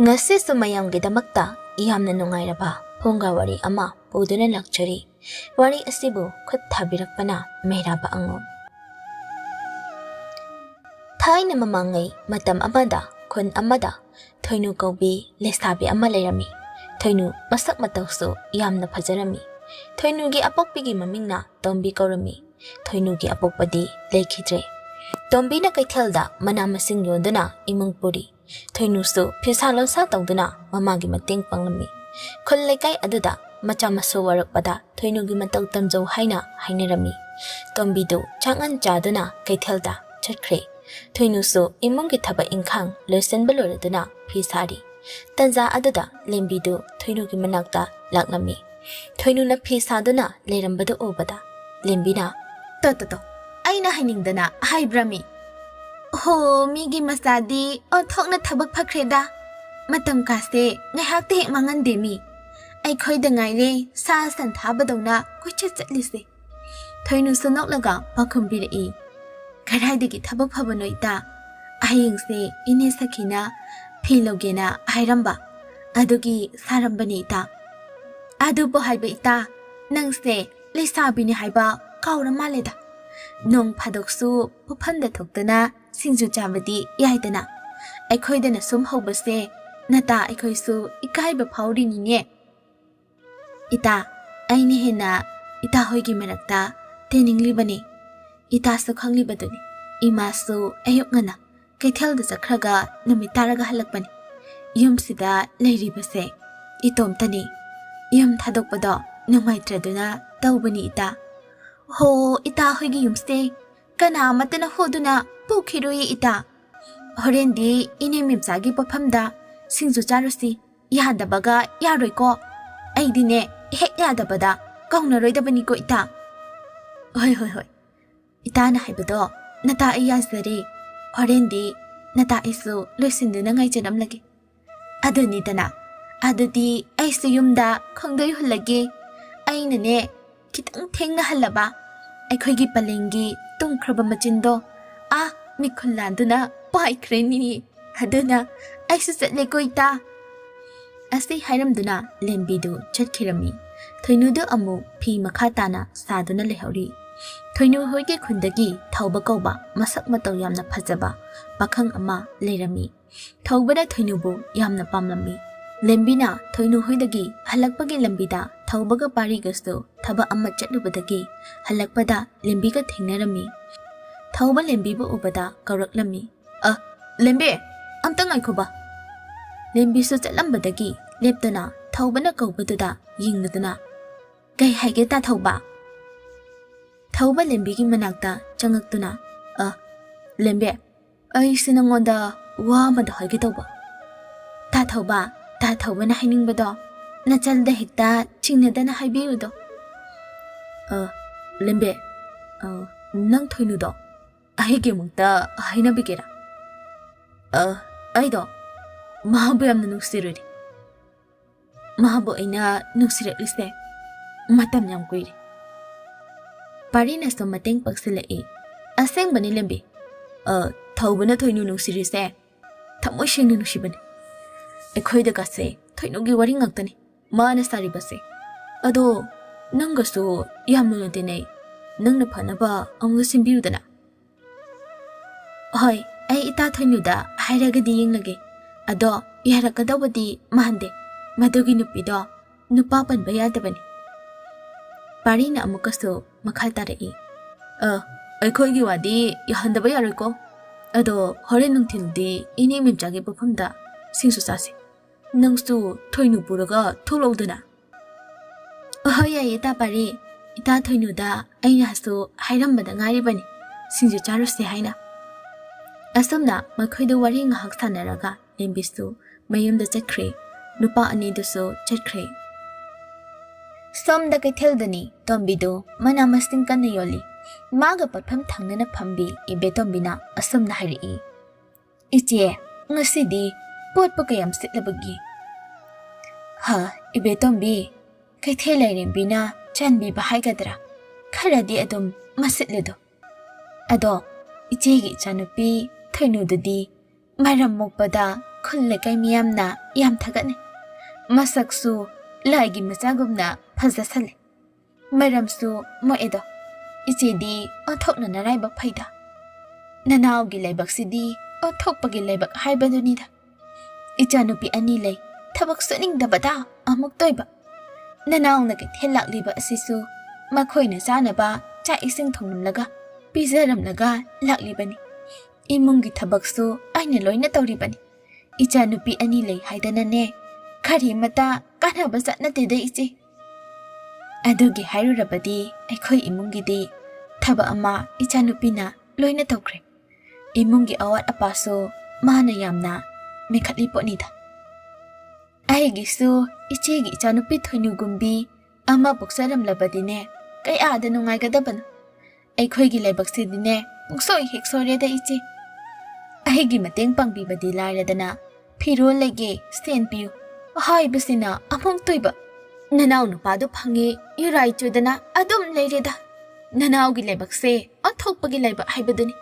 Ngasisu mayamgidamagta iyamna nungairaba phunga wari ama puduna lakchari. Wari asibu khut thabirakpana Meiraba Angom. Thaina mamangai matam amada khun amada thoinu kaubi lesabi ama leirami. Thoinu masak matausu yamna phajarami. Thoinu gi apokpigi mamingna tombi kaurami. Thoinu gi apokpadi lekhidre. Tombi na kaithelda manamasing yonduna imung puri. Thoinusu phisalonsa tawduna mamagi mateng panglami. Khul lekai aduda macha maso warakpada thoinugi matau tamjau haina hainarami. Tombidu changan chaduna kaithelda chatkre. Thoinusu imungi thaba ingkhang loisenba loraduna phisari. Tanja aduda lembidu thoinugi manakta laklami. Thoinuna phisaduna lerambadu obada. Lembina to aina hainingdana haibrami. Ho migi masadi o thokna thabak phakreda matam kase ngaihakte hek mangan demi ai khoida ngaire sa san thabadona koichet chatlise thoinu sunok laga pakhumbi rei karai degi thabak phabano ita ahingse ine sakhina philogena hairamba adugi sarambani ita adu bo haiba ita nangse leisabini haiba kaura maleda nong phadoksu puphanda thoktana singju chabadi yaidana aikhoidana sum hobase nata aikhoisu ikaiba phawri ni ne ita aini hena ita hoigi merakta teningli bani ita su khangli baduni ima su ayuk ngana kaithel da chakhraga namitaraga halakbani yum sida leiri base itom tani yum thadokpada namaitraduna tawbani ita ho ita hoigi yumste kana matana hoduna pukhiroyi ita horendi ine mimsagi pafamda singju charusi yadabaga yaroiko aidine hek yadabada kaungaroidabani ko ita hoi ita na haibado nata ayazari horendi nata isu loisinduna ngai janamlage aduni dana adudi aisu yumda khongdoi hulage ainane kitang thengna halaba aikhoigi palengi tungkraba machindo a mikhulanduna paikreni haduna aisu chatle koita asi hairamduna lembidu chatkirami thoinudu amu phi makhatana saduna lehori thoinu hoige khundagi thauba kauba masak matau yamna phajaba pakhang ama leirami thaubada thoinubu yamna pamlami lembina thoinu hoidagi halakpagi lambida thaubaga parigastu thaba amma chatlubadagi halakpada lembiga thengnarami thauba lembibu ubada kauraklami lembe amta ngaikhoba lembisu chatlambadagi leptana thaubana kaubaduda yingduna kai haige ta thauba lembigi manakta changaktuna lembe ai sinangonda wa mada haige tauba ta thauba na hainingbado nachalda hekta chingnadana haibiyudo lembe nang thoinudo aige mukta hainabigera aido mahabu yamna nuksiruri mahabu aina nuksireklise matam yam kuiri parina so mateng paksilai aseng bani lembe thaubana thoinu nuksirise thamoi shengnu nushibani ekhoida gase thoinugi wari ngaktani mana sari base ado nangasu yamnu dine nangna phanaba amga simbiudana hoi ai ita thoinuda hairagadi yenglage ado yarakadawadi mahande madugi nupido nupa panba yadabani parina amukasu makhaltarei aikhoigi wadi yahandaba yaroiko ado hore nungthildi ini mimchagi bafamda singsu sase nangsu thoinu puraga tholaudana hoya ita pari ita thoinuda aina hasu hairambada ngaribani singju charuse haina asumna makhoidu wari ngahak sanaraga lembisu mayumda chatkre nupa anidusu chatkre somda kaithildani tombidu mana masting kana yoli maga patham thangnana phambi ibe tombina asumna hairi iche ngasidi pot pakayam sitlabagi ha ibe tombi kaithelai rembina chanbi bahaigadra kharadi adum masitledo ado ichegi chanupi thoinudadi mairam mokpada khun lekai miyamna yam thagatne masaksu laigi machagumna phajasale maramsu moedo ichedi othokna naraibak phaida nanau gi laibak sidi othokpagi laibak haibadunida ichanupi ani lei thabak suning dabada amuk toiba nanau na ke thelak liba asisu makhoina janaba cha ising thongnamlaga pijaramlaga laklibani imungi thabaksu aina loina tawribani ichanupi ani lei haidanane khari mata kanaba satna tede ichi adugi hairurabadi aikhoi imungi di thaba ama ichanupina loina tawkre imungi awat apaso mana yamna mekhatli ponida aigisu ichegi ichanupi thoinugumbi ama boksaram labadine kai ada nungai gadabana aikhoi gi laibakse dine puksoi heksore da ichi aigi mateng pangbi badi lairadana phirol lege stand piu hai basina among toiba nanau nupadu phangi yurai chodana adum leireda nanau gi laibakse athokpagi laiba haibaduni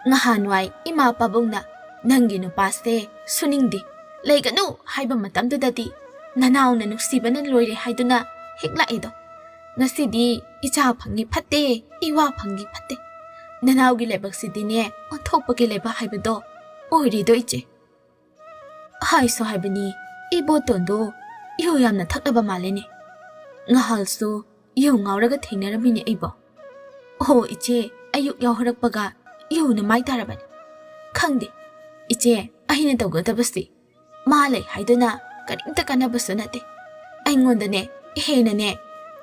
ngahanwai ima pabungna nangi nupase suningdi leiganu haiba matamdudadi nanau na nuksibana loire haiduna heklaido ngasidi icha phangi phatte iwa phangi phatte nanau gi laibaksidine athokpagi laiba haibado oirido iche hai so haibani ibo tondo iyo yamna thakaba malene ngahalsu iyo ngauraga theinarabini ibo ho iche ayuk yawharakpaga iyo na mai tarabani khangde iche ahina tawgadabasi malai haiduna karimta kanabasu nate aingondane henane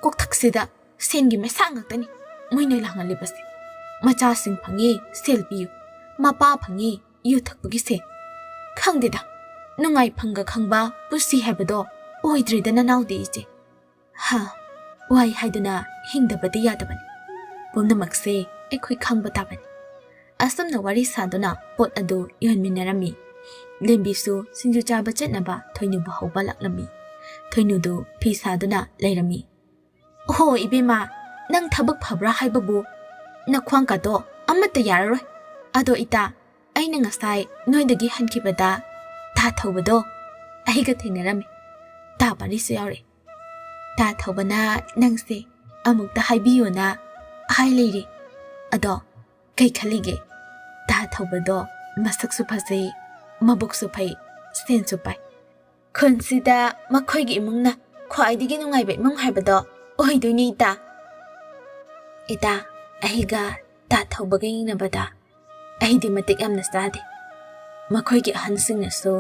koktaksida sengi mesang ngakani moinoi langalibasi macha sing phangi selpiu mapa phangi yu thakpagi se khangdeda nungai phanga khangba pusi habado oidridana naudi iche ha wai haiduna hingdabadi yadabani pumnamakse ekhoi khangba tabani asumna wari saduna pot adu yonminarami lembisu sinju chaba chetnaba thoinu bahauba laklami thoinudu phi saduna leirami ho ibema nang thabak phabra haibabu nakhwang ka do amata yararoi ado ita aina ngasai noidagi hankibada ta thobado ahiga theinarami ta parisu yaure ta thobana nangse amukta haibiyona hai leiri ado kai khalige ta thobado masaksu phasei mabuksu phai sensu pai khonsida makhoigi imungna khwaidigi nungaibe imung haibado oidoini ita ahiga ta thobaging nabada ahidi matik amna sade makhoigi ahansing so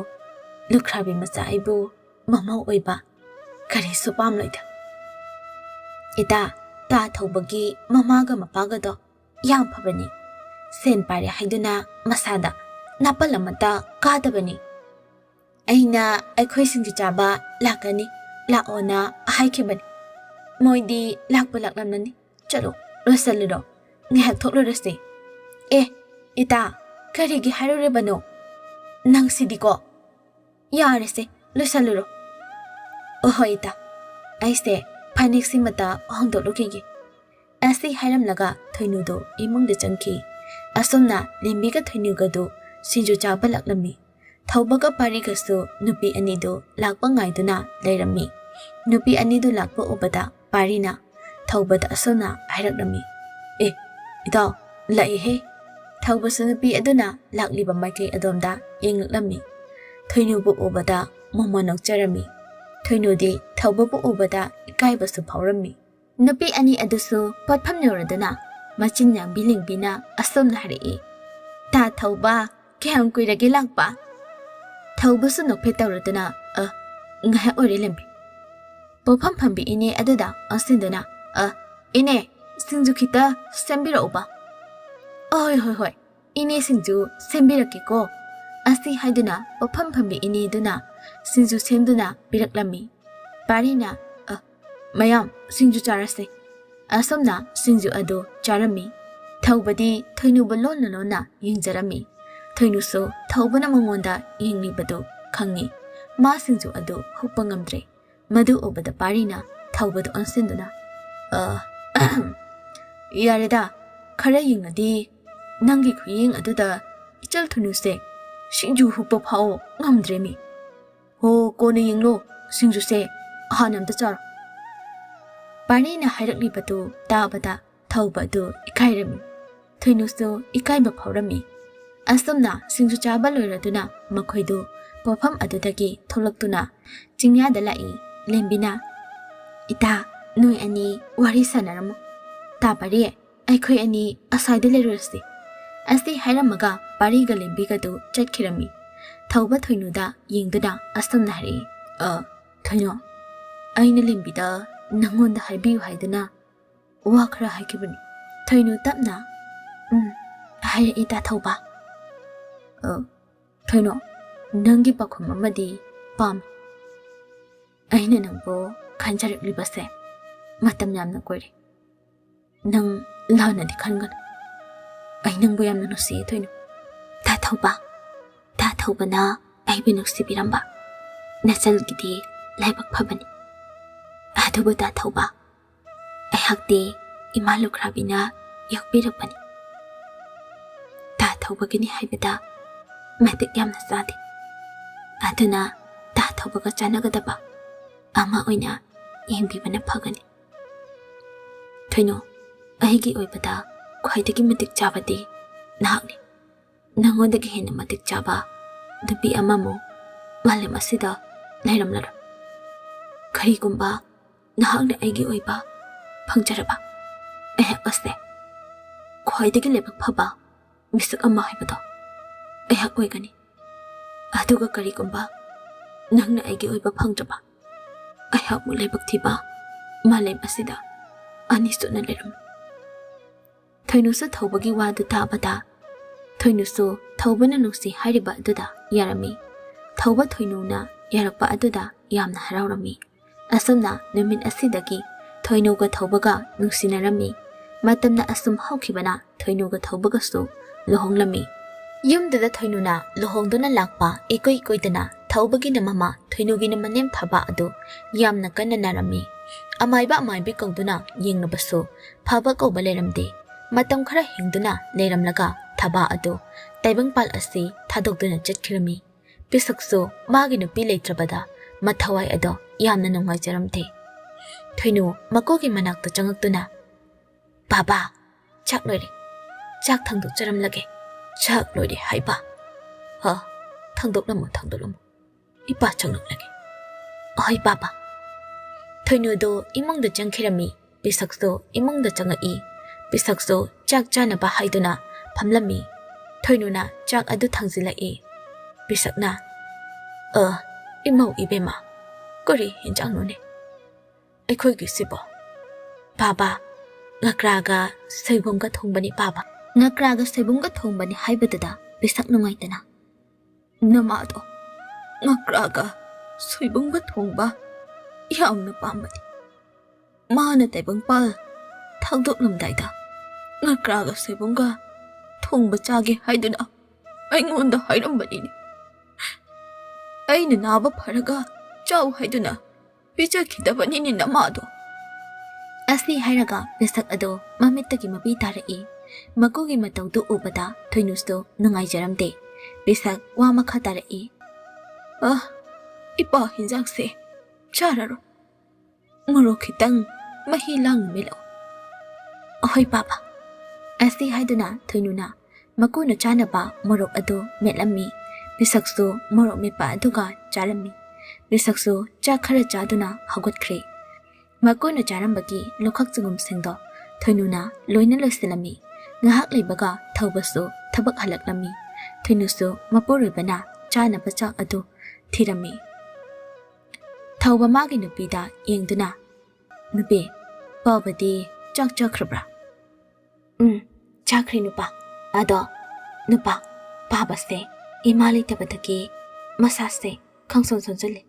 lukhrabi macha ibu mamau oiba kare su pam loida ita ta thobagi mamaga mapaga do yang phabani sen pare haiduna masada napalamata kadabani aina aikhoi singji chaba lakani laona haikibani moidi lakpa laklamnani chalo rosaliro ngahak thoklorase ita karigi harore bano nang sidiko yarese losaliro oho ita aise phanik simata hongdo lokege asi hairam laga thoinudo imungde changki asomna limbiga thoinuga do sinju chaba laklami thaubaga parigasu nupi anido lakpa ngaiduna leirami nupi anido lakpa obada parina thawbada asona hairaknami ida lai he thawbasu nupi aduna lakliba maikei adomda yenglami thoinubu obada momonok jarami thoinudi thawbabu obada ikaibasu phawrami nupi ani adusu patpham neuradana machin yang biling bina asomna hari ta thawba kyam kuirage lakpa thawbasu nokphe tawradana ngaha ore lembi Pofam pambi ini aduda asindana ine singju kita sembira oba hoi ini singju sembira kiko asi haiduna pofam pambi ini duna singju semduna biraklami parina mayam singju charase asomna singju ado charami thawbadi thoinu bolon lona yingjarami thoinu so thawbana mangonda yingni badu khangi ma singju ado hupangamdre Madu obada parina thawbadu ansinduna yareda khara yingadi nangi khuying aduda ichal thunuse ꯁꯤꯡꯖꯨ ꯍꯨꯛꯄ ꯐꯥꯎ ꯉꯝꯗ꯭ꯔꯦꯃꯤ ꯍꯣ ꯀꯣꯟꯅ ꯌꯦꯡꯂꯣ ꯁꯤꯡꯖꯨꯁꯦ ꯍꯥꯟꯅ ꯑꯝꯇ ꯆꯥꯔꯣ ꯄꯥꯔꯤꯅ ꯍꯥꯏꯔꯛꯂꯤꯕꯗꯨ ꯇꯥꯕꯗ ꯊꯧꯕ ꯑꯗꯨ ꯏꯀꯥꯏꯔꯝꯃꯤ ꯊꯣꯏꯅꯨꯁꯨ ꯏꯀꯥꯏꯕ ꯐꯥꯎꯔꯝꯃꯤ ꯑꯁꯨꯝꯅ ꯁꯤꯡꯖꯨ ꯆꯥꯕ ꯂꯣꯏꯔꯗꯨꯅ ꯃꯈꯣꯏꯗꯨ ꯄꯣꯐꯝ ꯑꯗꯨꯗꯒꯤ ꯊꯣꯛꯂꯛꯇꯨꯅ ꯆꯤꯡꯌꯥꯗ ꯂꯥꯛꯏ ꯂꯦꯝꯕꯤꯅ ꯏꯇꯥ ꯅꯣꯏ ꯑꯅꯤ ꯋꯥꯔꯤ ꯁꯥꯟꯅꯔꯝꯃꯨ ꯇꯥ ꯄꯥꯔꯤ ꯑꯩꯈꯣꯏ ꯑꯅꯤ ꯑꯁ꯭ꯋꯥꯏꯗ ꯂꯩꯔꯨꯔꯁꯤ ꯑꯁꯤ ꯍꯥꯏꯔꯝꯃꯒ ꯄꯥꯔꯤꯒ ꯂꯦꯝꯕꯤꯒꯗꯨ ꯆꯠꯈꯤꯔꯝꯃꯤ ꯊꯧꯕ ꯊꯣꯏꯅꯨꯗ ꯌꯦꯡꯗꯨꯅ ꯑꯁꯨꯝꯅ ꯍꯥꯏꯔꯛꯏ ꯊꯣꯏꯅꯨ ꯑꯩꯅ ꯂꯦꯝꯕꯤꯗ ꯅꯪꯉꯣꯟꯗ ꯍꯥꯏꯕꯤꯌꯨ ꯍꯥꯏꯗꯨꯅ ꯋꯥ ꯈꯔ ꯍꯥꯏꯈꯤꯕꯅꯤ ꯊꯣꯏꯅꯨ ꯇꯞꯅ ꯍꯥꯏꯔꯛꯏ ꯇꯥ ꯊꯧꯕ ꯊꯣꯏꯅꯨ ꯅꯪꯒꯤ ꯄꯥꯎꯈꯨꯝ ꯑꯃꯗꯤ ꯄꯥꯝꯃꯤ ꯑꯩꯅ ꯅꯪꯕꯨ ꯈꯟꯖꯔꯛꯂꯤꯕꯁꯦ ꯃꯇꯝ ꯌꯥꯝꯅ ꯀꯨꯏꯔꯦ ꯅꯪ ꯂꯥꯟꯅꯗꯤ ꯈꯟꯒꯅꯨ ꯑꯩ ꯅꯪꯕꯨ ꯌꯥꯝꯅ ꯅꯨꯡꯁꯤꯌꯦ ꯊꯣꯏꯅꯨ ꯇꯥ ꯊꯧꯕꯅ ꯑꯩꯕꯨ ꯅꯨꯡꯁꯤꯕꯤꯔꯝꯕ ꯅꯆꯜꯒꯤꯗꯤ ꯂꯥꯏꯕꯛ ꯐꯕꯅꯤ ꯑꯗꯨꯕꯨ ꯇꯥ ꯊꯧꯕ ꯑꯩꯍꯥꯛꯇꯤ ꯏꯃꯥ ꯂꯨꯈ꯭ꯔꯥꯕꯤꯅ ꯌꯣꯛꯄꯤꯔꯛꯄꯅꯤ ꯇꯥ ꯊꯧꯕꯒꯤꯅꯤ ꯍꯥꯏꯕꯗ ꯃꯇꯤꯛ ꯌꯥꯝꯅ ꯆꯥꯗꯦ ꯑꯗꯨꯅ ꯇꯥ ꯊꯧꯕꯒ ꯆꯥꯟꯅꯒꯗꯕ ꯑꯃ ꯑꯣꯏꯅ ꯌꯦꯡꯕꯤꯕꯅ ꯐꯒꯅꯤ ꯊꯣꯏꯅꯨ ꯑꯩꯒꯤ ꯑꯣꯏꯕꯗ ꯈ꯭ꯋꯥꯏꯗꯒꯤ ꯃꯇꯤꯛ ꯆꯥꯕꯗꯤ ꯅꯍꯥꯛꯅꯤ ꯅꯪꯉꯣꯟꯗꯒꯤ ꯍꯦꯟꯅ ꯃꯇꯤꯛ ꯆꯥꯕ ꯅꯨꯄꯤ ꯑꯃꯃꯨꯛ ꯃꯥꯂꯦꯝ ꯑꯁꯤꯗ ꯂꯩꯔꯝꯂꯔꯣꯏ ꯀꯔꯤꯒꯨꯝꯕ ꯅꯍꯥꯛꯅ ꯑꯩꯒꯤ ꯑꯣꯏꯕ ꯐꯪꯖꯔꯕ ꯑꯩꯍꯥꯛ ꯑꯁꯦ ꯈ꯭ꯋꯥꯏꯗꯒꯤ ꯂꯥꯏꯕꯛ ꯐꯕ ꯃꯤꯁꯛ ꯑꯃ ꯍꯥꯏꯕꯗꯣ ꯑꯩꯍꯥꯛ ꯑꯣꯏꯒꯅꯤ ꯑꯗꯨꯒ ꯀꯔꯤꯒꯨꯝꯕ ꯅꯪꯅ ꯑꯩꯒꯤ ꯑꯣꯏꯕ ꯐꯪꯗ꯭ꯔꯕ ꯑꯩꯍꯥꯛꯄꯨ ꯂꯥꯏꯕꯛ ꯊꯤꯕ ꯃꯥꯂꯦꯝ ꯑꯁꯤꯗ ꯑꯅꯤ ꯁꯨꯅ ꯂꯩꯔꯝꯃꯤ ꯊꯣꯏꯅꯨꯁꯨ ꯊꯧꯕꯒꯤ ꯋꯥꯗꯨ ꯇꯥꯕꯗ ꯊꯣꯏꯅꯨꯁꯨ ꯊꯧꯕꯅ ꯅꯨꯡꯁꯤ ꯍꯥꯏꯔꯤꯕ ꯑꯗꯨꯗ ꯌꯥꯔꯝꯃꯤ ꯊꯧꯕ ꯊꯣꯏꯅꯨꯅ ꯌꯥꯔꯛꯄ ꯑꯗꯨꯗ ꯌꯥꯝꯅ ꯍꯔꯥꯎꯔꯝꯃꯤ ꯑꯁꯨꯝꯅ ꯅꯨꯃꯤꯠ ꯑꯁꯤꯗꯒꯤ ꯊꯣꯏꯅꯨꯒ ꯊꯧꯕꯒ ꯅꯨꯡꯁꯤꯅꯔꯝꯃꯤ ꯃꯇꯝꯅ ꯑꯁꯨꯝ ꯍꯧꯈꯤꯕꯅ ꯊꯣꯏꯅꯨꯒ ꯊꯧꯕꯒꯁꯨ ꯂꯨꯍꯣꯡꯂꯝꯃꯤ ꯌꯨꯝꯗꯨꯗ ꯊꯣꯏꯅꯨꯅ ꯂꯨꯍꯣꯡꯗꯨꯅ ꯂꯥꯛꯄ ꯏꯀꯨꯏ ꯀꯨꯏꯗꯅ ꯊꯧꯕꯒꯤꯅ ꯃꯃꯥ ꯊꯣꯏꯅꯨꯒꯤꯅ ꯃꯅꯦꯝ ꯊꯥꯕ ꯑꯗꯨ ꯌꯥꯝꯅ ꯀꯟꯅ ꯅꯥꯔꯝꯃꯤ ꯑꯃꯥꯏꯕ ꯑꯃꯥꯏꯕꯤ ꯀꯧꯗꯨꯅ ꯌꯦꯡꯂꯕꯁꯨ ꯐꯕ ꯀꯧꯕ ꯂꯩꯔꯝꯗꯦ ꯃꯇꯝ ꯈꯔ ꯍꯤꯡꯗꯨꯅ ꯂꯩꯔꯝꯂꯒ ꯊꯥꯕ ꯑꯗꯨ ꯇꯥꯏꯕꯪꯄꯥꯜ ꯑꯁꯤ ꯊꯥꯗꯣꯛꯇꯨꯅ ꯆꯠꯈꯤꯔꯝꯃꯤ ꯄꯤꯁꯛꯁꯨ ꯃꯥꯒꯤ ꯅꯨꯄꯤ ꯂꯩꯇ꯭ꯔꯕꯗ ꯃꯊꯋꯥꯏ ꯑꯗꯣ ꯌꯥꯝꯅ ꯅꯨꯡꯉꯥꯏꯖꯔꯝꯗꯦ ꯊꯣꯏꯅꯨ ꯃꯀꯣꯒꯤ ꯃꯅꯥꯛꯇ ꯆꯪꯉꯛꯇꯨꯅ ꯕꯥꯕꯥ ꯆꯥꯛ ꯂꯣꯏꯔꯦ ꯆꯥꯛ ꯊꯥꯡꯗꯣꯛꯆꯔꯝꯂꯒꯦ ꯆꯥꯛ ꯂꯣꯏꯔꯦ ꯍꯥꯏꯕ ꯊꯥꯡꯗꯣꯛꯂꯝꯃꯣ ꯏꯄꯥ ꯆꯪꯂꯛꯂꯒꯦ ꯑꯍꯣꯏ ꯕꯥꯕꯥ ꯊꯣꯏꯅꯨꯗꯣ ꯏꯃꯨꯡꯗ ꯆꯪꯈꯤꯔꯝꯃꯤ ꯄꯤꯁꯛꯁꯨ ꯏꯃꯨꯡꯗ ꯆꯪꯉꯛꯏ ꯄꯤꯁꯛꯁꯨ ꯆꯥꯛ ꯆꯥꯅꯕ ꯍꯥꯏꯗꯨꯅ ꯐꯝꯂꯝꯃꯤ ꯊꯣꯏꯅꯨꯅ ꯆꯥꯛ ꯑꯗꯨ ꯊꯥꯡꯖꯤꯜꯂꯛꯏ ꯄꯤꯁꯛꯅ ꯏꯃꯧ ꯏꯕꯦꯝꯃ ꯀꯔꯤ ꯍꯦꯟꯖꯥꯡꯅꯣꯅꯦ ꯑꯩꯈꯣꯏꯒꯤꯁꯤꯕꯣ ꯕꯥꯕꯥ ꯉꯀ꯭ꯔꯥꯒ ꯁꯣꯏꯕꯨꯝꯒ ꯊꯣꯡꯕꯅꯤ ꯕꯥꯕꯥ ꯉꯀ꯭ꯔꯥꯒ ꯁꯣꯏꯕꯨꯝꯒ ꯊꯣꯡꯕꯅꯤ ꯍꯥꯏꯕꯗꯨꯗ ꯄꯤꯁꯛ ꯅꯨꯡꯉꯥꯏꯇꯅ ꯅꯃꯥꯗꯣ ꯉꯀ꯭ꯔꯥꯒ ꯁꯣꯏꯕꯨꯝꯒ ꯊꯣꯡꯕ ꯌꯥꯝꯅ ꯄꯥꯝꯕꯅꯤ ꯃꯥꯅ ꯇꯥꯏꯕꯪꯄꯥꯜ ꯊꯥꯗꯣꯛꯂꯝꯗꯥꯏꯗ ꯉꯀ꯭ꯔꯥꯒ ꯁꯣꯏꯕꯨꯝꯒ ꯊꯣꯡꯕ ꯆꯥꯒꯦ ꯍꯥꯏꯗꯨꯅ ꯑꯩꯉꯣꯟꯗ ꯍꯥꯏꯔꯝꯕꯅꯤꯅꯦ ꯑꯩꯅ ꯅꯥꯕ ꯐꯔꯒ ꯆꯥꯎ ꯍꯥꯏꯗꯨꯅ ꯄꯤꯖꯈꯤꯗꯕꯅꯤꯅꯦ ꯅꯃꯥꯗꯣ ꯑꯁꯤ ꯍꯥꯏꯔꯒ ꯄꯤꯁꯛ ꯑꯗꯣ ꯃꯃꯤꯠꯇꯒꯤ ꯃꯄꯤ ꯇꯥꯔꯛꯏ ꯃꯀꯨꯒꯤ ꯃꯇꯧꯗꯨ ꯎꯕꯗ ꯊꯣꯏꯅꯨꯁꯨ ꯅꯨꯡꯉꯥꯏꯖꯔꯝꯗꯦ ꯄꯤꯁꯛ ꯋꯥ ꯃꯈꯥ ꯇꯥꯔꯛꯏ ꯏꯄꯥ ꯍꯤꯟꯖꯥꯡꯁꯦ ꯆꯥꯔꯔꯣꯏ ꯃꯣꯔꯣꯛ ꯈꯤꯇꯪ ꯃꯍꯤ ꯂꯥꯡꯅ ꯃꯦꯠꯂꯛꯑꯣ ꯑꯍꯣꯏ ꯕꯥꯕꯥ ꯑꯁꯤ ꯍꯥꯏꯗꯨꯅ ꯊꯣꯏꯅꯨꯅ ꯃꯀꯨꯅ ꯆꯥꯅꯕ ꯃꯣꯔꯣꯛ ꯑꯗꯨ ꯃꯦꯠꯂꯝꯃꯤ ꯄꯤꯁꯛꯁꯨ ꯃꯣꯔꯣꯛ ꯃꯦꯠꯄ ꯑꯗꯨꯒ ꯆꯥꯔꯝꯃꯤ ꯄꯤꯁꯛꯁꯨ ꯆꯥꯛ ꯈꯔ ꯆꯥꯗꯨꯅ ꯍꯧꯒꯠꯈ꯭ꯔꯦ ꯃꯀꯨꯅ ꯆꯥꯔꯝꯕꯒꯤ ꯂꯨꯈꯛ ꯆꯨꯒꯨꯝꯁꯤꯡꯗꯣ ꯊꯣꯏꯅꯨꯅ ꯂꯣꯏꯅ ꯂꯣꯏꯁꯤꯜꯂꯝꯃꯤ ꯉꯥꯏꯍꯥꯛ ꯂꯩꯕꯒ ꯊꯧꯕꯁꯨ ꯊꯕꯛ ꯍꯜꯂꯛꯂꯝꯃꯤ ꯊꯣꯏꯅꯨꯁꯨ ꯃꯄꯨꯔꯣꯏꯕꯅ ꯆꯥꯅꯕ ꯆꯥꯛ ꯑꯗꯨ ꯊꯤꯔꯝꯃꯤ ꯊꯧꯕ ꯃꯥꯒꯤ ꯅꯨꯄꯤꯗ ꯌꯦꯡꯗꯨꯅ ꯅꯨꯄꯤ ꯄꯥꯎꯕꯗꯤ ꯆꯥꯛ ꯆꯥꯈ꯭ꯔꯕ꯭ꯔꯥ ꯆꯥꯈ꯭ꯔꯦ ꯅꯨꯄꯥ ꯑꯗꯣ ꯅꯨꯄꯥ ꯄꯥꯕꯁꯦ ꯏꯃꯥ ꯂꯩꯇꯕꯗꯒꯤ ꯃꯁꯥꯁꯦ ꯈꯪꯁꯣꯟ ꯁꯣꯟꯖꯜꯂꯦ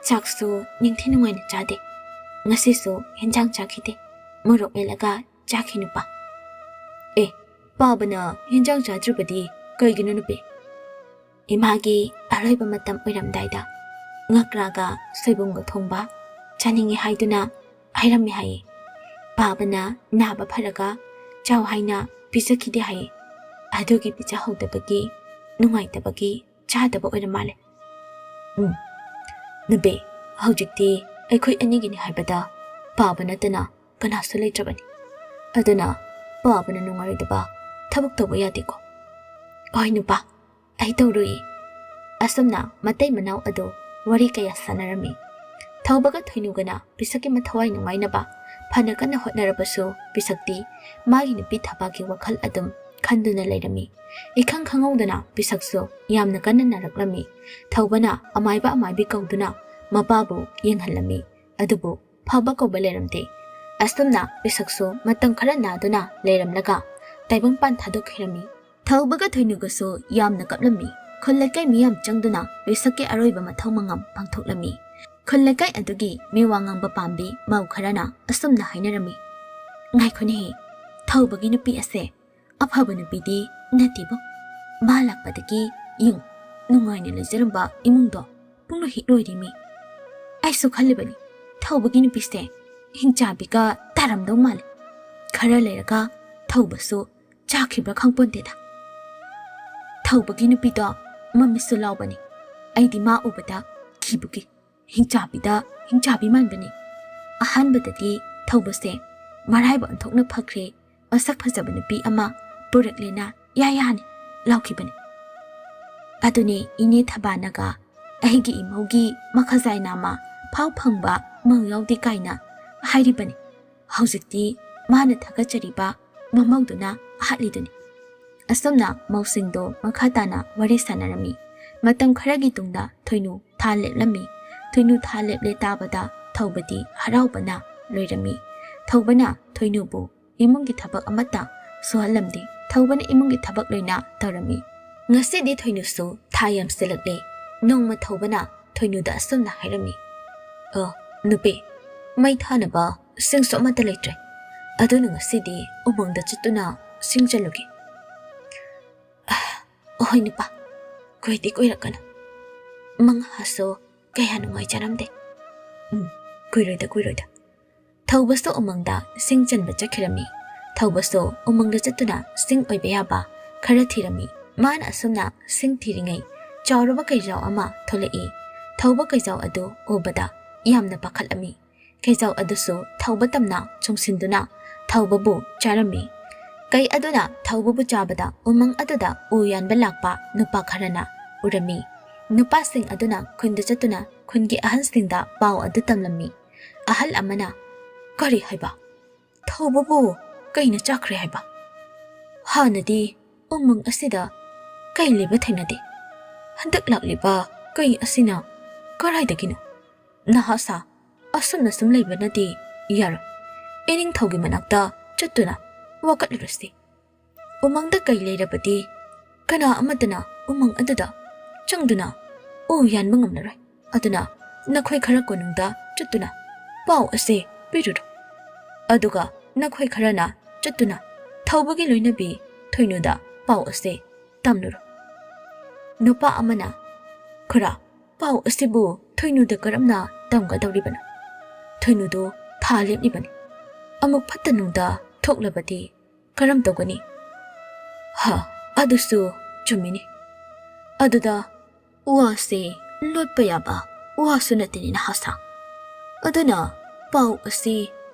ꯆꯥꯛꯁꯨ ꯅꯤꯡꯊꯤ ꯅꯨꯡꯉꯥꯏꯅ ꯆꯥꯗꯦ ꯉꯁꯤꯁꯨ ꯍꯦꯟꯖꯥꯡ ꯆꯥꯈꯤꯗꯦ ꯃꯣꯔꯣꯛ ꯃꯦꯠꯂꯒ ꯆꯥꯈꯤ ꯅꯨꯄꯥ ꯄꯥꯕꯅ ꯍꯦꯟꯖꯥꯡ ꯆꯥꯗ꯭ꯔꯕꯗꯤ ꯀꯩꯒꯤꯅꯣ ꯅꯨꯄꯤ ꯏꯃꯥꯒꯤ ꯑꯔꯣꯏꯕ ꯃꯇꯝ ꯑꯣꯏꯔꯝꯗꯥꯏꯗ ꯉꯀ꯭ꯔꯥꯒ ꯁꯣꯏꯕꯨꯝꯒ ꯊꯣꯡꯕ ꯆꯥꯅꯤꯡꯉꯤ ꯍꯥꯏꯗꯨꯅ ꯍꯥꯏꯔꯝꯃꯤ ꯍꯥꯏꯌꯦ ꯄꯥꯕꯅ ꯅꯥꯕ ꯐꯔꯒ ꯆꯥꯎ ꯍꯥꯏꯅ ꯄꯤꯖꯈꯤꯗꯦ ꯍꯥꯏꯌꯦ ꯑꯗꯨꯒꯤ ꯄꯤꯖꯍꯧꯗꯕꯒꯤ ꯅꯨꯡꯉꯥꯏꯇꯕꯒꯤ ꯆꯥꯗꯕ ꯑꯣꯏꯔ ꯃꯥꯜꯂꯦ ꯅꯨꯄꯤ ꯍꯧꯖꯤꯛꯇꯤ ꯑꯩꯈꯣꯏ ꯑꯅꯤꯒꯤꯅꯤ ꯍꯥꯏꯕꯗ ꯄꯥꯕ ꯅꯠꯇꯅ ꯀꯅꯥꯁꯨ ꯂꯩꯇ꯭ꯔꯕꯅꯤ ꯑꯗꯨꯅ ꯄꯥꯕꯅ ꯅꯨꯡꯉꯥꯏꯔꯣꯏꯗꯕ ꯊꯕꯛ ꯇꯧꯕ ꯌꯥꯗꯦꯀꯣ ꯍꯣꯏ ꯅꯨꯄꯥ ꯑꯩ ꯇꯧꯔꯨꯏ ꯑꯁꯨꯝꯅ ꯃꯇꯩ ꯃꯅꯥꯎ ꯑꯗꯨ ꯋꯥꯔꯤ ꯀꯌꯥ ꯁꯥꯟꯅꯔꯝꯃꯤ ꯊꯧꯕꯒ ꯊꯣꯏꯅꯨꯒꯅ ꯄꯤꯁꯛꯀꯤ ꯃꯊꯋꯥꯏ ꯅꯨꯡꯉꯥꯏꯅꯕ ꯐꯅ ꯀꯟꯅ ꯍꯣꯠꯅꯔꯕꯁꯨ ꯄꯤꯁꯛꯇꯤ ꯃꯥꯒꯤ ꯅꯨꯄꯤ ꯊꯕꯥꯛꯀꯤ ꯋꯥꯈꯜ ꯑꯗꯨꯝ ꯈꯟꯗꯨꯅ ꯂꯩꯔꯝꯃꯤ ꯏꯈꯪ ꯈꯪꯍꯧꯗꯅ ꯄꯤꯁꯛꯁꯨ ꯌꯥꯝꯅ ꯀꯟꯅ ꯅꯥꯔꯛꯂꯝꯃꯤ ꯊꯧꯕꯅ ꯑꯃꯥꯏꯕ ꯑꯃꯥꯏꯕꯤ ꯀꯧꯗꯨꯅ ꯃꯄꯥꯕꯨ ꯌꯦꯡꯍꯜꯂꯝꯃꯤ ꯑꯗꯨꯕꯨ ꯐꯕ ꯀꯧꯕ ꯂꯩꯔꯝꯗꯦ ꯑꯁꯨꯝꯅ ꯄꯤꯁꯛꯁꯨ ꯃꯇꯝ ꯈꯔ ꯅꯥꯗꯨꯅ ꯂꯩꯔꯝꯂꯒ ꯇꯥꯏꯕꯪꯄꯥꯟ ꯊꯥꯗꯣꯛꯈꯤꯔꯝꯃꯤ ꯊꯧꯕꯒ ꯊꯣꯏꯅꯨꯒꯁꯨ ꯌꯥꯝꯅ ꯀꯞꯂꯝꯃꯤ ꯈꯨꯜ ꯂꯩꯀꯥꯏ ꯃꯤꯌꯥꯝ ꯆꯪꯗꯨꯅ ꯄꯤꯁꯛꯀꯤ ꯑꯔꯣꯏꯕ ꯃꯊꯧ ꯃꯉꯝ ꯄꯥꯡꯊꯣꯛꯂꯝꯃꯤ ꯈꯨꯜ ꯂꯩꯀꯥꯏ ꯑꯗꯨꯒꯤ ꯃꯤꯋꯥ ꯉꯥꯡꯕ ꯄꯥꯝꯕꯤ ꯃꯧ ꯈꯔꯅ ꯑꯁꯨꯝꯅ ꯍꯥꯏꯅꯔꯝꯃꯤ ꯉꯥꯏꯈꯣꯅꯦꯍꯦ ꯊꯧꯕꯒꯤ ꯅꯨꯄꯤ ꯑꯁꯦ ꯑꯐꯕ ꯅꯨꯄꯤꯗꯤ ꯅꯠꯇꯦꯕꯣ ꯃꯥ ꯂꯥꯛꯄꯗꯒꯤ ꯌꯨꯝ ꯅꯨꯡꯉꯥꯏꯅ ꯂꯩꯖꯔꯝꯕ ꯏꯃꯨꯡꯗꯣ ꯄꯨꯡꯂꯣꯏ ꯍꯦꯛ ꯂꯣꯏꯔꯤꯃꯤ ꯑꯩꯁꯨ ꯈꯜꯂꯤꯕꯅꯤ ꯊꯧꯕꯒꯤ ꯅꯨꯄꯤꯁꯦ ꯍꯤꯡꯆꯥꯕꯤꯒ ꯇꯥꯔꯝꯗꯧ ꯃꯥꯜꯂꯤ ꯈꯔ ꯂꯩꯔꯒ ꯊꯧꯕꯁꯨ ꯆꯥꯈꯤꯕ꯭ꯔꯥ ꯈꯪꯄꯣꯟꯇꯦꯗ ꯊꯧꯕꯒꯤ ꯅꯨꯄꯤꯗꯣ ꯃꯃꯤꯠꯁꯨ ꯂꯥꯎꯕꯅꯤ ꯑꯩꯗꯤ ꯃꯥ ꯎꯕꯗ ꯀꯤꯕꯨꯀꯤ ꯍꯤꯡꯆꯥꯕꯤ ꯃꯥꯟꯕꯅꯤ ꯑꯍꯥꯟꯕꯗꯗꯤ ꯊꯧꯕꯁꯦ ꯃꯔꯥꯏꯕ ꯑꯣꯟꯊꯣꯛꯅ ꯐꯈ꯭ꯔꯦ ꯃꯁꯛ ꯐꯖꯕ ꯅꯨꯄꯤ ꯑꯃ ꯄꯨꯔꯛꯂꯦꯅ ꯌꯥꯅꯤ ꯂꯥꯎꯈꯤꯕꯅꯤ ꯑꯗꯨꯅꯦ ꯏꯅꯦ ꯊꯕꯥꯅꯒ ꯑꯩꯒꯤ ꯏꯃꯧꯒꯤ ꯃꯈꯖꯥꯏ ꯅꯥꯃ ꯐꯥꯎ ꯐꯪꯕ ꯃꯧ ꯌꯥꯎꯗꯦ ꯀꯥꯏꯅ ꯍꯥꯏꯔꯤꯕꯅꯤ ꯍꯧꯖꯤꯛꯇꯤ ꯃꯥꯅ ꯊꯥꯒꯠꯆꯔꯤꯕ ꯃꯃꯧꯗꯨꯅ ꯍꯥꯠꯂꯤꯗꯨꯅꯤ ꯑꯁꯨꯝꯅ ꯃꯧꯁꯤꯡꯗꯣ ꯃꯈꯥ ꯇꯥꯅ ꯋꯥꯔꯤ ꯁꯥꯟꯅꯔꯝꯃꯤ ꯃꯇꯝ ꯈꯔꯒꯤ ꯇꯨꯡꯗ ꯊꯣꯏꯅꯨ ꯊꯥ ꯂꯦꯞꯂꯝꯃꯤ ꯊꯣꯏꯅꯨ ꯊꯥ ꯂꯦꯞꯂꯦ ꯇꯥꯕꯗ ꯊꯧꯕꯗꯤ ꯍꯔꯥꯎꯕꯅ ꯂꯣꯏꯔꯝꯃꯤ ꯊꯧꯕꯅ ꯊꯣꯏꯅꯨꯕꯨ ꯏꯃꯨꯡꯒꯤ ꯊꯕꯛ ꯑꯃꯠꯇ ꯁꯨꯍꯜꯂꯝꯗꯦ ꯊꯧꯕꯅ ꯏꯃꯨꯡꯒꯤ ꯊꯕꯛ ꯂꯣꯏꯅ ꯇꯧꯔꯝꯃꯤ ꯉꯁꯤꯗꯤ ꯊꯣꯏꯅꯨꯁꯨ ꯊꯥ ꯌꯥꯝꯁꯤꯜꯂꯛꯂꯦ ꯅꯣꯡꯃ ꯊꯧꯕꯅ ꯊꯣꯏꯅꯨꯗ ꯑꯁꯨꯝꯅ ꯍꯥꯏꯔꯝꯃꯤ ꯅꯨꯄꯤ ꯃꯩ ꯊꯥꯅꯕ ꯁꯤꯡꯁꯨ ꯑꯃꯠꯇ ꯂꯩꯇ꯭ꯔꯦ ꯑꯗꯨꯅ ꯉꯁꯤꯗꯤ ꯎꯃꯪꯗ ꯆꯠꯇꯨꯅ ꯁꯤꯡ ꯆꯜꯂꯨꯒꯦ ꯑꯍꯣꯏ ꯅꯨꯄꯥ ꯀꯨꯏꯗꯤ ꯀꯨꯏꯔꯛꯀꯅꯨ ꯃꯉꯥꯁꯨ ꯀꯌꯥ ꯅꯨꯡꯉꯥꯏꯖꯔꯝꯗꯦ ꯀꯨꯏꯔꯣꯏꯗ ꯊꯧꯕꯁꯨ ꯎꯃꯪꯗ ꯁꯤꯡ ꯆꯟꯕ ꯆꯠꯈꯤꯔꯝꯃꯤ ꯊꯧꯕꯁꯨ ꯎꯃꯪꯗ ꯆꯠꯇꯨꯅ ꯁꯤꯡ ꯑꯣꯏꯕ ꯌꯥꯕ ꯈꯔ ꯊꯤꯔꯝꯃꯤ ꯃꯥꯅ ꯑꯁꯨꯝꯅ ꯁꯤꯡ ꯊꯤꯔꯤꯉꯩ ꯆꯥꯎꯔꯕ ꯀꯩꯖꯥꯎ ꯑꯃ ꯊꯣꯛꯂꯛꯏ ꯊꯧꯕ ꯀꯩꯖꯥꯎ ꯑꯗꯨ ꯎꯕꯗ ꯌꯥꯝꯅ ꯄꯥꯈꯠꯂꯝꯃꯤ ꯀꯩꯖꯥꯎ ꯑꯗꯨꯁꯨ ꯊꯧꯕ ꯇꯝꯅ ꯆꯨꯡꯁꯤꯟꯗꯨꯅ ꯊꯧꯕꯕꯨ ꯆꯥꯔꯝꯃꯤ ꯀꯩ ꯑꯗꯨꯅ ꯊꯧꯕꯕꯨ ꯆꯥꯕꯗ ꯎꯃꯪ ꯑꯗꯨꯗ ꯎ ꯌꯥꯟꯕ ꯂꯥꯛꯄ ꯅꯨꯄꯥ ꯈꯔꯅ ꯎꯔꯝꯃꯤ ꯅꯨꯄꯥꯁꯤꯡ ꯑꯗꯨꯅ ꯈꯨꯟꯗ ꯆꯠꯇꯨꯅ ꯈꯨꯟꯒꯤ ꯑꯍꯟꯁꯤꯡꯗ ꯄꯥꯎ ꯑꯗꯨ ꯇꯝꯂꯝꯃꯤ ꯑꯍꯜ ꯑꯃꯅ ꯀꯔꯤ ꯍꯥꯏꯕ ꯊꯧꯕꯕꯨ ꯀꯩꯅ ꯆꯥꯈ꯭ꯔꯦ ꯍꯥꯏꯕ ꯍꯥꯟꯅꯗꯤ ꯎꯃꯪ ꯑꯁꯤꯗ ꯀꯩ ꯂꯩꯕ ꯊꯦꯡꯅꯗꯦ ꯍꯟꯗꯛ ꯂꯥꯛꯂꯤꯕ ꯀꯩ ꯑꯁꯤꯅ ꯀꯔꯥꯏꯗꯒꯤꯅꯣ ꯅꯍꯥꯁꯥ ꯑꯁꯨꯝꯅ ꯁꯨꯝ ꯂꯩꯕꯅꯗꯤ ꯌꯥꯔꯣꯏ ꯏꯅꯤꯡꯊꯧꯒꯤ ꯃꯅꯥꯛꯇ ꯆꯠꯇꯨꯅ ꯋꯥꯀꯠꯂꯨꯔꯁꯤ ꯎꯃꯪꯗ ꯀꯩ ꯂꯩꯔꯕꯗꯤ ꯀꯅꯥ ꯑꯃꯠꯇꯅ ꯎꯃꯪ ꯑꯗꯨꯗ ꯆꯪꯗꯨꯅ ꯎ ꯌꯥꯟꯕ ꯉꯝꯂꯔꯣꯏ ꯑꯗꯨꯅ ꯅꯈꯣꯏ ꯈꯔ ꯀꯣꯅꯨꯡꯗ ꯆꯠꯇꯨꯅ ꯄꯥꯎ ꯑꯁꯤ ꯄꯤꯔꯨꯔꯣ ꯑꯗꯨꯒ ꯅꯈꯣꯏ ꯈꯔꯅ ꯆꯠꯇꯨꯅ ꯊꯧꯕꯒꯤ ꯂꯣꯏꯅꯕꯤ ꯊꯣꯏꯅꯨꯗ ꯄꯥꯎ ꯑꯁꯤ ꯇꯝꯂꯨꯔꯣ ꯅꯨꯄꯥ ꯑꯃꯅ ꯈꯨꯔꯥ ꯄꯥꯎ ꯑꯁꯤꯕꯨ ꯊꯣꯏꯅꯨꯗ ꯀꯔꯝꯅ ꯇꯝꯒꯗꯧꯔꯤꯕꯅꯣ ꯊꯣꯏꯅꯨꯗꯨ ꯊꯥ ꯂꯦꯞꯂꯤꯕꯅꯤ ꯑꯃꯨꯛ ꯐꯠꯇ ꯅꯨꯡꯗ ꯊꯣꯛꯂꯕꯗꯤ ꯀꯔꯝ ꯇꯧꯒꯅꯤ ꯑꯗꯨꯁꯨ ꯆꯨꯝꯃꯤꯅꯤ ꯑꯗꯨꯗ ꯋꯥꯁꯦ ꯂꯣꯠꯄ ꯌꯥꯕ ꯋꯥꯁꯨ ꯅꯠꯇꯦꯅꯤ ꯅꯍꯥꯁꯥ ꯑꯗꯨꯅ ꯄꯥꯎ ꯑꯁꯤ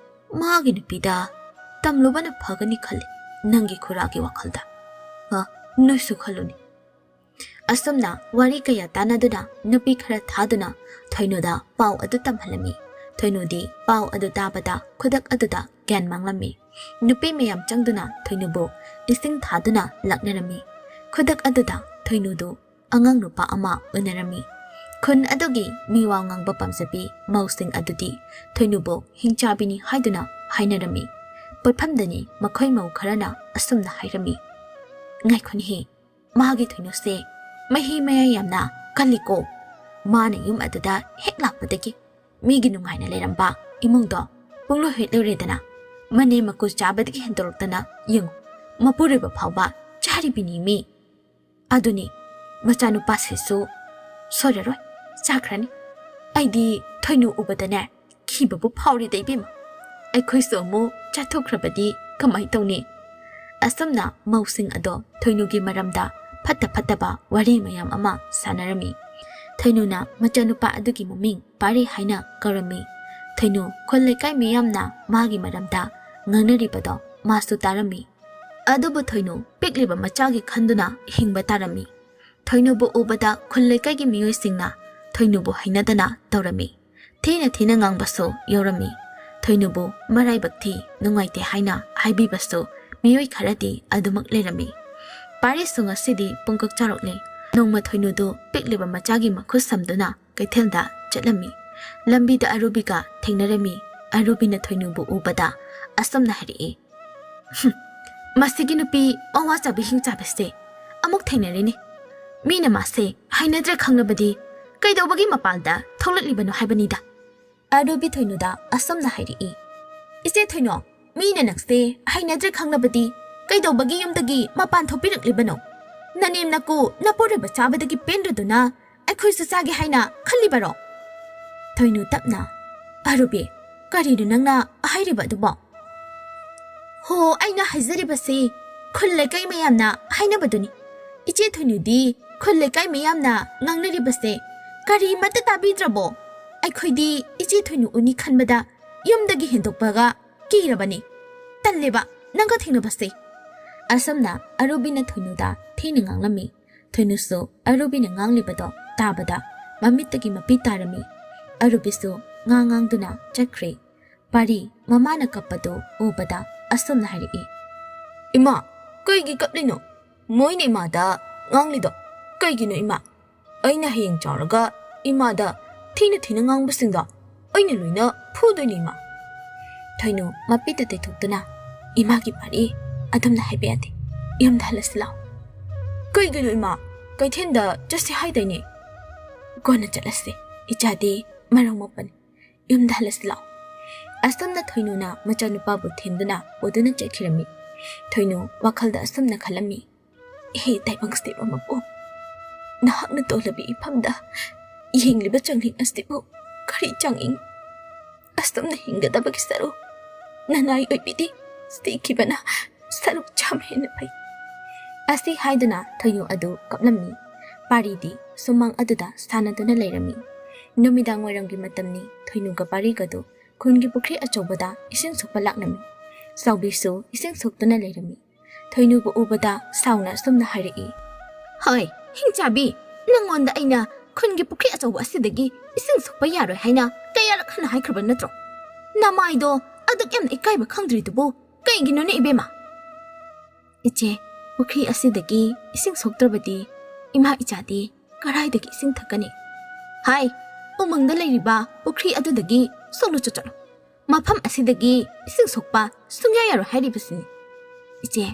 ꯃꯥꯒꯤ ꯅꯨꯄꯤꯗ ꯇꯝꯂꯨꯕꯅ ꯐꯒꯅꯤ ꯈꯜꯂꯤ ꯅꯪꯒꯤ ꯈꯨꯔꯥꯒꯤ ꯋꯥꯈꯜꯗ ꯅꯣꯏꯁꯨ ꯈꯜꯂꯨꯅꯤ ꯑꯁꯨꯝꯅ ꯋꯥꯔꯤ ꯀꯌꯥ ꯇꯥꯟꯅꯗꯨꯅ ꯅꯨꯄꯤ ꯈꯔ ꯊꯥꯗꯨꯅ ꯊꯣꯏꯅꯨꯗ ꯄꯥꯎ ꯑꯗꯨ ꯇꯝꯍꯜꯂꯝꯃꯤ ꯊꯣꯏꯅꯨꯗꯤ ꯄꯥꯎ ꯑꯗꯨ ꯇꯥꯕꯗ ꯈꯨꯗꯛ ꯑꯗꯨꯗ ꯒ꯭ꯌꯥꯟ ꯃꯥꯡꯂꯝꯃꯤ ꯅꯨꯄꯤ ꯃꯌꯥꯝ ꯆꯪꯗꯨꯅ ꯊꯣꯏꯅꯨꯕꯨ ꯏꯁꯤꯡ ꯊꯥꯗꯨꯅ ꯂꯥꯛꯅꯔꯝꯃꯤ ꯈꯨꯗꯛ ꯑꯗꯨꯗ ꯊꯣꯏꯅꯨꯗꯨ ꯑꯉꯥꯡ ꯅꯨꯄꯥ ꯑꯃ ꯎꯅꯔꯝꯃꯤ ꯈꯨꯟ ꯑꯗꯨꯒꯤ ꯃꯤꯋꯥ ꯉꯥꯡꯕ ꯄꯥꯝꯖꯕꯤ ꯃꯧꯁꯤꯡ ꯑꯗꯨꯗꯤ ꯊꯣꯏꯅꯨꯕꯨ ꯍꯤꯡꯆꯥꯕꯤꯅꯤ ꯍꯥꯏꯗꯨꯅ ꯍꯥꯏꯅꯔꯝꯃꯤ ꯄꯣꯠꯐꯝꯗꯅꯤ ꯃꯈꯣꯏ ꯃꯧ ꯈꯔꯅ ꯑꯁꯨꯝꯅ ꯍꯥꯏꯔꯝꯃꯤ ꯉꯥꯏꯈꯣꯅꯤꯍꯦ ꯃꯥꯒꯤ ꯊꯣꯏꯅꯨꯁꯦ ꯃꯍꯤ ꯃꯌꯥꯏ ꯌꯥꯝꯅ ꯀꯜꯂꯤꯀꯣ ꯃꯥꯅ ꯌꯨꯝ ꯑꯗꯨꯗ ꯍꯦꯛ ꯂꯥꯛꯄꯗꯒꯤ ꯃꯤꯒꯤ ꯅꯨꯡꯉꯥꯏꯅ ꯂꯩꯔꯝꯕ ꯏꯃꯨꯡꯗꯣ ꯄꯨꯡꯂꯣꯏ ꯍꯦꯛꯂꯨꯔꯦꯗꯅ ꯃꯅꯦ ꯃꯀꯨ ꯆꯥꯕꯗꯒꯤ ꯍꯦꯟꯗꯣꯔꯛꯇꯅ ꯌꯦꯡꯉꯨ ꯃꯄꯨꯔꯣꯏꯕ ꯐꯥꯎꯕ ꯆꯥꯔꯤꯕꯤꯅꯤ ꯃꯤ ꯑꯗꯨꯅꯤ ꯃꯆꯥꯅꯨꯄꯥꯁꯤꯁꯨ ꯁꯣꯏꯔꯔꯣꯏ ꯆꯥꯈ꯭ꯔꯅꯤ ꯑꯩꯗꯤ ꯊꯣꯏꯅꯨ ꯎꯕꯗꯅꯦ ꯈꯤꯕꯕꯨ ꯐꯥꯎꯔꯤꯗ ꯏꯕꯦꯝꯃ ꯑꯩꯈꯣꯏꯁꯨ ꯑꯃꯨꯛ ꯆꯥꯊꯣꯛꯈ꯭ꯔꯕꯗꯤ ꯀꯃꯥꯏ ꯇꯧꯅꯤ ꯑꯁꯨꯝꯅ ꯃꯧꯁꯤꯡ ꯑꯗꯣ ꯊꯣꯏꯅꯨꯒꯤ ꯃꯔꯝꯗ ꯐꯠꯇ ꯐꯠꯇꯕ ꯋꯥꯔꯤ ꯃꯌꯥꯝ ꯑꯃ ꯁꯥꯟꯅꯔꯝꯃꯤ꯫ ꯊꯣꯏꯅꯨꯅ ꯃꯆꯥꯅꯨꯄꯥ ꯑꯗꯨꯒꯤ ꯃꯃꯤꯡ ꯄꯥꯔꯤ ꯍꯥꯏꯅ ꯀꯧꯔꯝꯃꯤ꯫ ꯊꯣꯏꯅꯨ ꯈꯨꯜ ꯂꯩꯀꯥꯏ ꯃꯤꯌꯥꯝꯅ ꯃꯥꯒꯤ ꯃꯔꯝꯗ ꯉꯥꯡꯅꯔꯤꯕꯗꯣ ꯃꯥꯁꯨ ꯇꯥꯔꯝꯃꯤ꯫ ꯑꯗꯨꯕꯨ ꯊꯣꯏꯅꯨ ꯄꯤꯛꯂꯤꯕ ꯃꯆꯥꯒꯤ ꯈꯟꯗꯨꯅ ꯍꯤꯡꯕ ꯇꯥꯔꯝꯃꯤ꯫ ꯊꯣꯏꯅꯨꯕꯨ ꯎꯕꯗ ꯈꯨꯜ ꯂꯩꯀꯥꯏꯒꯤ ꯃꯤꯑꯣꯏꯁꯤꯡꯅ ꯊꯣꯏꯅꯨꯕꯨ ꯍꯩꯅꯗꯅ ꯇꯧꯔꯝꯃꯤ꯫ ꯊꯤꯅ ꯊꯤꯅ ꯉꯥꯡꯕꯁꯨ ꯌꯥꯎꯔꯝꯃꯤ꯫ ꯊꯣꯏꯅꯨꯕꯨ ꯃꯔꯥꯏꯕꯛ ꯊꯤ ꯅꯨꯡꯉꯥꯏꯇꯦ ꯍꯥꯏꯅ ꯍꯥꯏꯕꯤꯕꯁꯨ ꯃꯤꯑꯣꯏ ꯈꯔꯗꯤ ꯑꯗꯨꯃꯛ ꯂꯩꯔꯝꯃꯤ꯫ ꯄꯥꯔꯤꯁꯨ ꯉꯁꯤꯗꯤ ꯄꯨꯡꯀꯛ ꯆꯥꯔꯣꯛꯂꯦ꯫ ꯅꯣꯡꯃ ꯊꯣꯏꯅꯨꯗꯨ ꯄꯤꯛꯂꯤꯕ ꯃꯆꯥꯒꯤ ꯃꯈꯨꯠ ꯁꯝꯗꯨꯅ ꯀꯩꯊꯦꯜꯗ ꯆꯠꯂꯝꯃꯤ꯫ ꯂꯝꯕꯤꯗ ꯑꯔꯨꯕꯤꯒ ꯊꯦꯡꯅꯔꯝꯃꯤ꯫ ꯑꯔꯨꯕꯤꯅ ꯊꯣꯏꯅꯨꯕꯨ ꯎꯕꯗ ꯑꯁꯨꯝꯅ ꯍꯥꯏꯔꯛꯏ, ꯃꯁꯤꯒꯤ ꯅꯨꯄꯤ ꯄꯋꯥ ꯆꯥꯕꯤ ꯍꯤꯡ ꯆꯥꯕꯤꯁꯦ ꯑꯃꯨꯛ ꯊꯦꯡꯅꯔꯦꯅꯦ꯫ ꯃꯤꯅ ꯃꯥꯁꯦ ꯍꯩꯅꯗ꯭ꯔꯦ ꯈꯪꯂꯕꯗꯤ ꯀꯩꯗꯧꯕꯒꯤ ꯃꯄꯥꯟꯗ ꯊꯣꯛꯂꯛꯂꯤꯕꯅꯣ ꯍꯥꯏꯕꯅꯤꯗ꯫ ꯑꯔꯨꯕꯤ ꯊꯣꯏꯅꯨꯗ ꯑꯁꯨꯝꯅ ꯍꯥꯏꯔꯛꯏ, ꯏꯆꯦ ꯊꯣꯏꯅꯨ, ꯃꯤꯅ ꯅꯪꯁꯦ ꯍꯩꯅꯗ꯭ꯔꯦ ꯈꯪꯂꯕꯗꯤ ꯀꯩꯗꯧꯕꯒꯤ ꯌꯨꯝꯗꯒꯤ ꯃꯄꯥꯟ ꯊꯣꯛꯄꯤꯔꯛꯂꯤꯕꯅꯣ? ꯅꯅꯦꯝ ꯅꯀꯨ ꯅꯄꯨꯔꯣꯏꯕ ꯆꯥꯕꯗꯒꯤ ꯄꯦꯟꯗ꯭ꯔꯗꯨꯅ ꯑꯩꯈꯣꯏꯁꯨ ꯆꯥꯒꯦ ꯍꯥꯏꯅ ꯈꯜꯂꯤꯕꯔꯣ? ꯊꯣꯏꯅꯨ ꯇꯞꯅ, ꯑꯔꯨꯕꯤ, ꯀꯔꯤꯅꯣ ꯅꯪꯅ ꯍꯥꯏꯔꯤꯕ ꯑꯗꯨꯕꯣ? ꯍꯣ, ꯑꯩꯅ ꯍꯥꯏꯖꯔꯤꯕꯁꯤ ꯈꯨꯜ ꯂꯩꯀꯥꯏ ꯃꯌꯥꯝꯅ ꯍꯥꯏꯅꯕꯗꯨꯅꯤ꯫ ꯏꯆꯦ ꯊꯣꯏꯅꯨꯗꯤ ꯈꯨꯜ ꯂꯩꯀꯥꯏ ꯃꯌꯥꯝꯅ ꯉꯥꯡꯅꯔꯤꯕꯁꯦ ꯀꯔꯤꯃꯠꯇ ꯇꯥꯕꯤꯗ꯭ꯔꯕꯣ? ꯑꯩꯈꯣꯏꯗꯤ ꯏꯆꯦ ꯊꯣꯏꯅꯨ ꯎꯅꯤ ꯈꯟꯕꯗ ꯌꯨꯝꯗꯒꯤ ꯍꯦꯟꯗꯣꯛꯄꯒ ꯀꯤꯔꯕꯅꯤ꯫ ꯇꯜꯂꯦꯕ ꯅꯪꯒ ꯊꯦꯡꯅꯕꯁꯦ꯫ ꯑꯁꯨꯝꯅ ꯑꯔꯨꯕꯤꯅ ꯊꯣꯏꯅꯨꯗ ꯊꯤꯅ ꯉꯥꯡꯂꯝꯃꯤ꯫ ꯊꯣꯏꯅꯨꯁꯨ ꯑꯔꯨꯕꯤꯅ ꯉꯥꯡꯂꯤꯕꯗꯣ ꯇꯥꯕꯗ ꯃꯃꯤꯠꯇꯒꯤ ꯃꯄꯤ ꯇꯥꯔꯝꯃꯤ꯫ ꯑꯔꯨꯕꯤꯁꯨ ꯉꯥꯡꯗꯨꯅ ꯆꯠꯈ꯭ꯔꯦ꯫ ꯄꯥꯔꯤ ꯃꯃꯥꯅ ꯀꯞꯄꯗꯨ ꯎꯕꯗ ꯑꯁꯨꯝꯅ ꯍꯥꯏꯔꯛꯏ, ꯏꯃꯥ, ꯀꯩꯒꯤ ꯀꯞꯂꯤꯅꯣ? ꯃꯣꯏꯅ ꯏꯃꯥꯗ ꯉꯥꯡꯂꯤꯗꯣ ꯀꯩꯒꯤꯅꯣ ꯏꯃꯥ? ꯑꯩꯅ ꯍꯌꯦꯡ ꯆꯥꯎꯔꯒ ꯏꯃꯥꯗ ꯊꯤꯅ ꯊꯤꯅ ꯉꯥꯡꯕꯁꯤꯡꯗꯣ ꯑꯩꯅ ꯂꯣꯏꯅ ꯐꯨꯗꯣꯏꯅꯤ ꯏꯃꯥ꯫ ꯊꯣꯏꯅꯨ ꯃꯄꯤꯗ ꯇꯩꯊꯣꯛꯇꯨꯅ, ꯏꯃꯥꯒꯤ ꯄꯥꯔꯤ ꯑꯗꯨꯝꯅ ꯍꯥꯏꯕ ꯌꯥꯗꯦ, ꯌꯨꯝꯗ ꯍꯜꯂꯁꯤ ꯂꯥꯎ꯫ ꯀꯩꯒꯤꯅꯣ ꯏꯃꯥ? ꯀꯩꯊꯦꯜꯗ ꯆꯠꯁꯤ ꯍꯥꯏꯗꯥꯏꯅꯦ? ꯀꯣꯟꯅ ꯆꯠꯂꯁꯤ, ꯏꯆꯥꯗꯤ ꯃꯔꯧ ꯃꯣꯛꯄꯅꯤ, ꯌꯨꯝꯗ ꯍꯜꯂꯁꯤ ꯂꯥꯎ꯫ ꯑꯁꯨꯝꯅ ꯊꯣꯏꯅꯨꯅ ꯃꯆꯥꯅꯨꯄꯥꯕꯨ ꯊꯦꯝꯗꯨꯅ ꯄꯨꯗꯨꯅ ꯆꯠꯈꯤꯔꯝꯃꯤ꯫ ꯊꯣꯏꯅꯨ ꯋꯥꯈꯜꯗ ꯑꯁꯨꯝꯅ ꯈꯜꯂꯝꯃꯤ, ꯏꯍꯦ ꯇꯥꯏꯕꯪ ꯑꯃꯕꯨ, ꯅꯍꯥꯛꯅ ꯇꯣꯜꯂꯕꯤ ꯏꯐꯝꯗ ꯌꯦꯡꯂꯤꯕ ꯆꯪꯂꯤꯡ ꯑꯁꯤꯕꯨ ꯀꯔꯤ ꯆꯪꯏꯡ? ꯑꯁꯨꯝꯅ ꯍꯤꯡꯒꯗꯕꯒꯤ ꯁꯔꯨꯛ ꯅꯅꯥꯏ ꯑꯣꯏꯕꯤꯗꯤ ꯁꯤꯈꯤꯕꯅ ꯁꯔꯨꯛ ꯆꯥꯝ ꯍꯦꯟꯅ ꯐꯩ꯫ ꯑꯁꯤ ꯍꯥꯏꯗꯨꯅ ꯊꯣꯏꯅꯨ ꯑꯗꯨ ꯀꯞꯂꯝꯃꯤ꯫ ꯄꯥꯔꯤꯗꯤ ꯁꯨꯃꯥꯡ ꯑꯗꯨꯗ ꯁꯥꯟꯅꯗꯨꯅ ꯂꯩꯔꯝꯃꯤ꯫ ꯅꯨꯃꯤꯗꯥꯡ ꯋꯥꯏꯔꯝꯒꯤ ꯃꯇꯝꯅꯤ꯫ ꯊꯣꯏꯅꯨꯒ ꯄꯥꯔꯤꯒꯗꯨ ꯈꯨꯟꯒꯤ ꯄꯨꯈ꯭ꯔꯤ ꯑꯆꯧꯕꯗ ꯏꯁꯤꯡ ꯁꯣꯛꯄ ꯂꯥꯛꯂꯝꯃꯤ꯫ ꯆꯥꯎꯕꯤꯁꯨ ꯏꯁꯤꯡ ꯁꯣꯛꯇꯨꯅ ꯂꯩꯔꯝꯃꯤ꯫ ꯊꯣꯏꯅꯨꯕꯨ ꯎꯕꯗ ꯁꯥꯎꯅ ꯑꯁꯨꯝꯅ ꯍꯥꯏꯔꯛꯏ, ꯍꯣꯏ ꯍꯤꯡꯆꯥꯕꯤ, ꯅꯪꯉꯣꯟꯗ ꯑꯩꯅ ꯈꯨꯟꯒꯤ ꯄꯨꯈ꯭ꯔꯤ ꯑꯆꯧꯕ ꯑꯁꯤꯗꯒꯤ ꯏꯁꯤꯡ ꯁꯣꯛꯄ ꯌꯥꯔꯣꯏ ꯍꯥꯏꯅ ꯀꯌꯥꯔꯛ ꯍꯟꯅ ꯍꯥꯏꯈ꯭ꯔꯕ ꯅꯠꯇ꯭ꯔꯣ? ꯅꯃꯥꯏꯗꯣ ꯑꯗꯨꯛ ꯌꯥꯝꯅ ꯏꯀꯥꯏꯕ ꯈꯪꯗ꯭ꯔꯤꯗꯨꯕꯨ ꯀꯩꯒꯤꯅꯣꯅꯦ ꯏꯕꯦꯝꯃ? ꯏꯆꯦ, ꯄꯨꯈ꯭ꯔꯤ ꯑꯁꯤꯗꯒꯤ ꯏꯁꯤꯡ ꯁꯣꯛꯇ꯭ꯔꯕꯗꯤ ꯏꯃꯥ ꯏꯆꯥꯗꯤ ꯀꯔꯥꯏꯗꯒꯤ ꯏꯁꯤꯡ ꯊꯛꯀꯅꯤ? ꯍꯥꯏ, ꯎꯃꯪꯗ ꯂꯩꯔꯤꯕ ꯄꯨꯈ꯭ꯔꯤ ꯑꯗꯨꯗꯒꯤ ꯁꯣꯛꯂꯨ ꯆꯠꯂꯣ꯫ ꯃꯐꯝ ꯑꯁꯤꯗꯒꯤ ꯏꯁꯤꯡ ꯁꯣꯛꯄ ꯁꯨꯡꯌꯥ ꯌꯥꯔꯣꯏ ꯍꯥꯏꯔꯤꯕꯁꯤꯅꯤ꯫ ꯏꯆꯦ,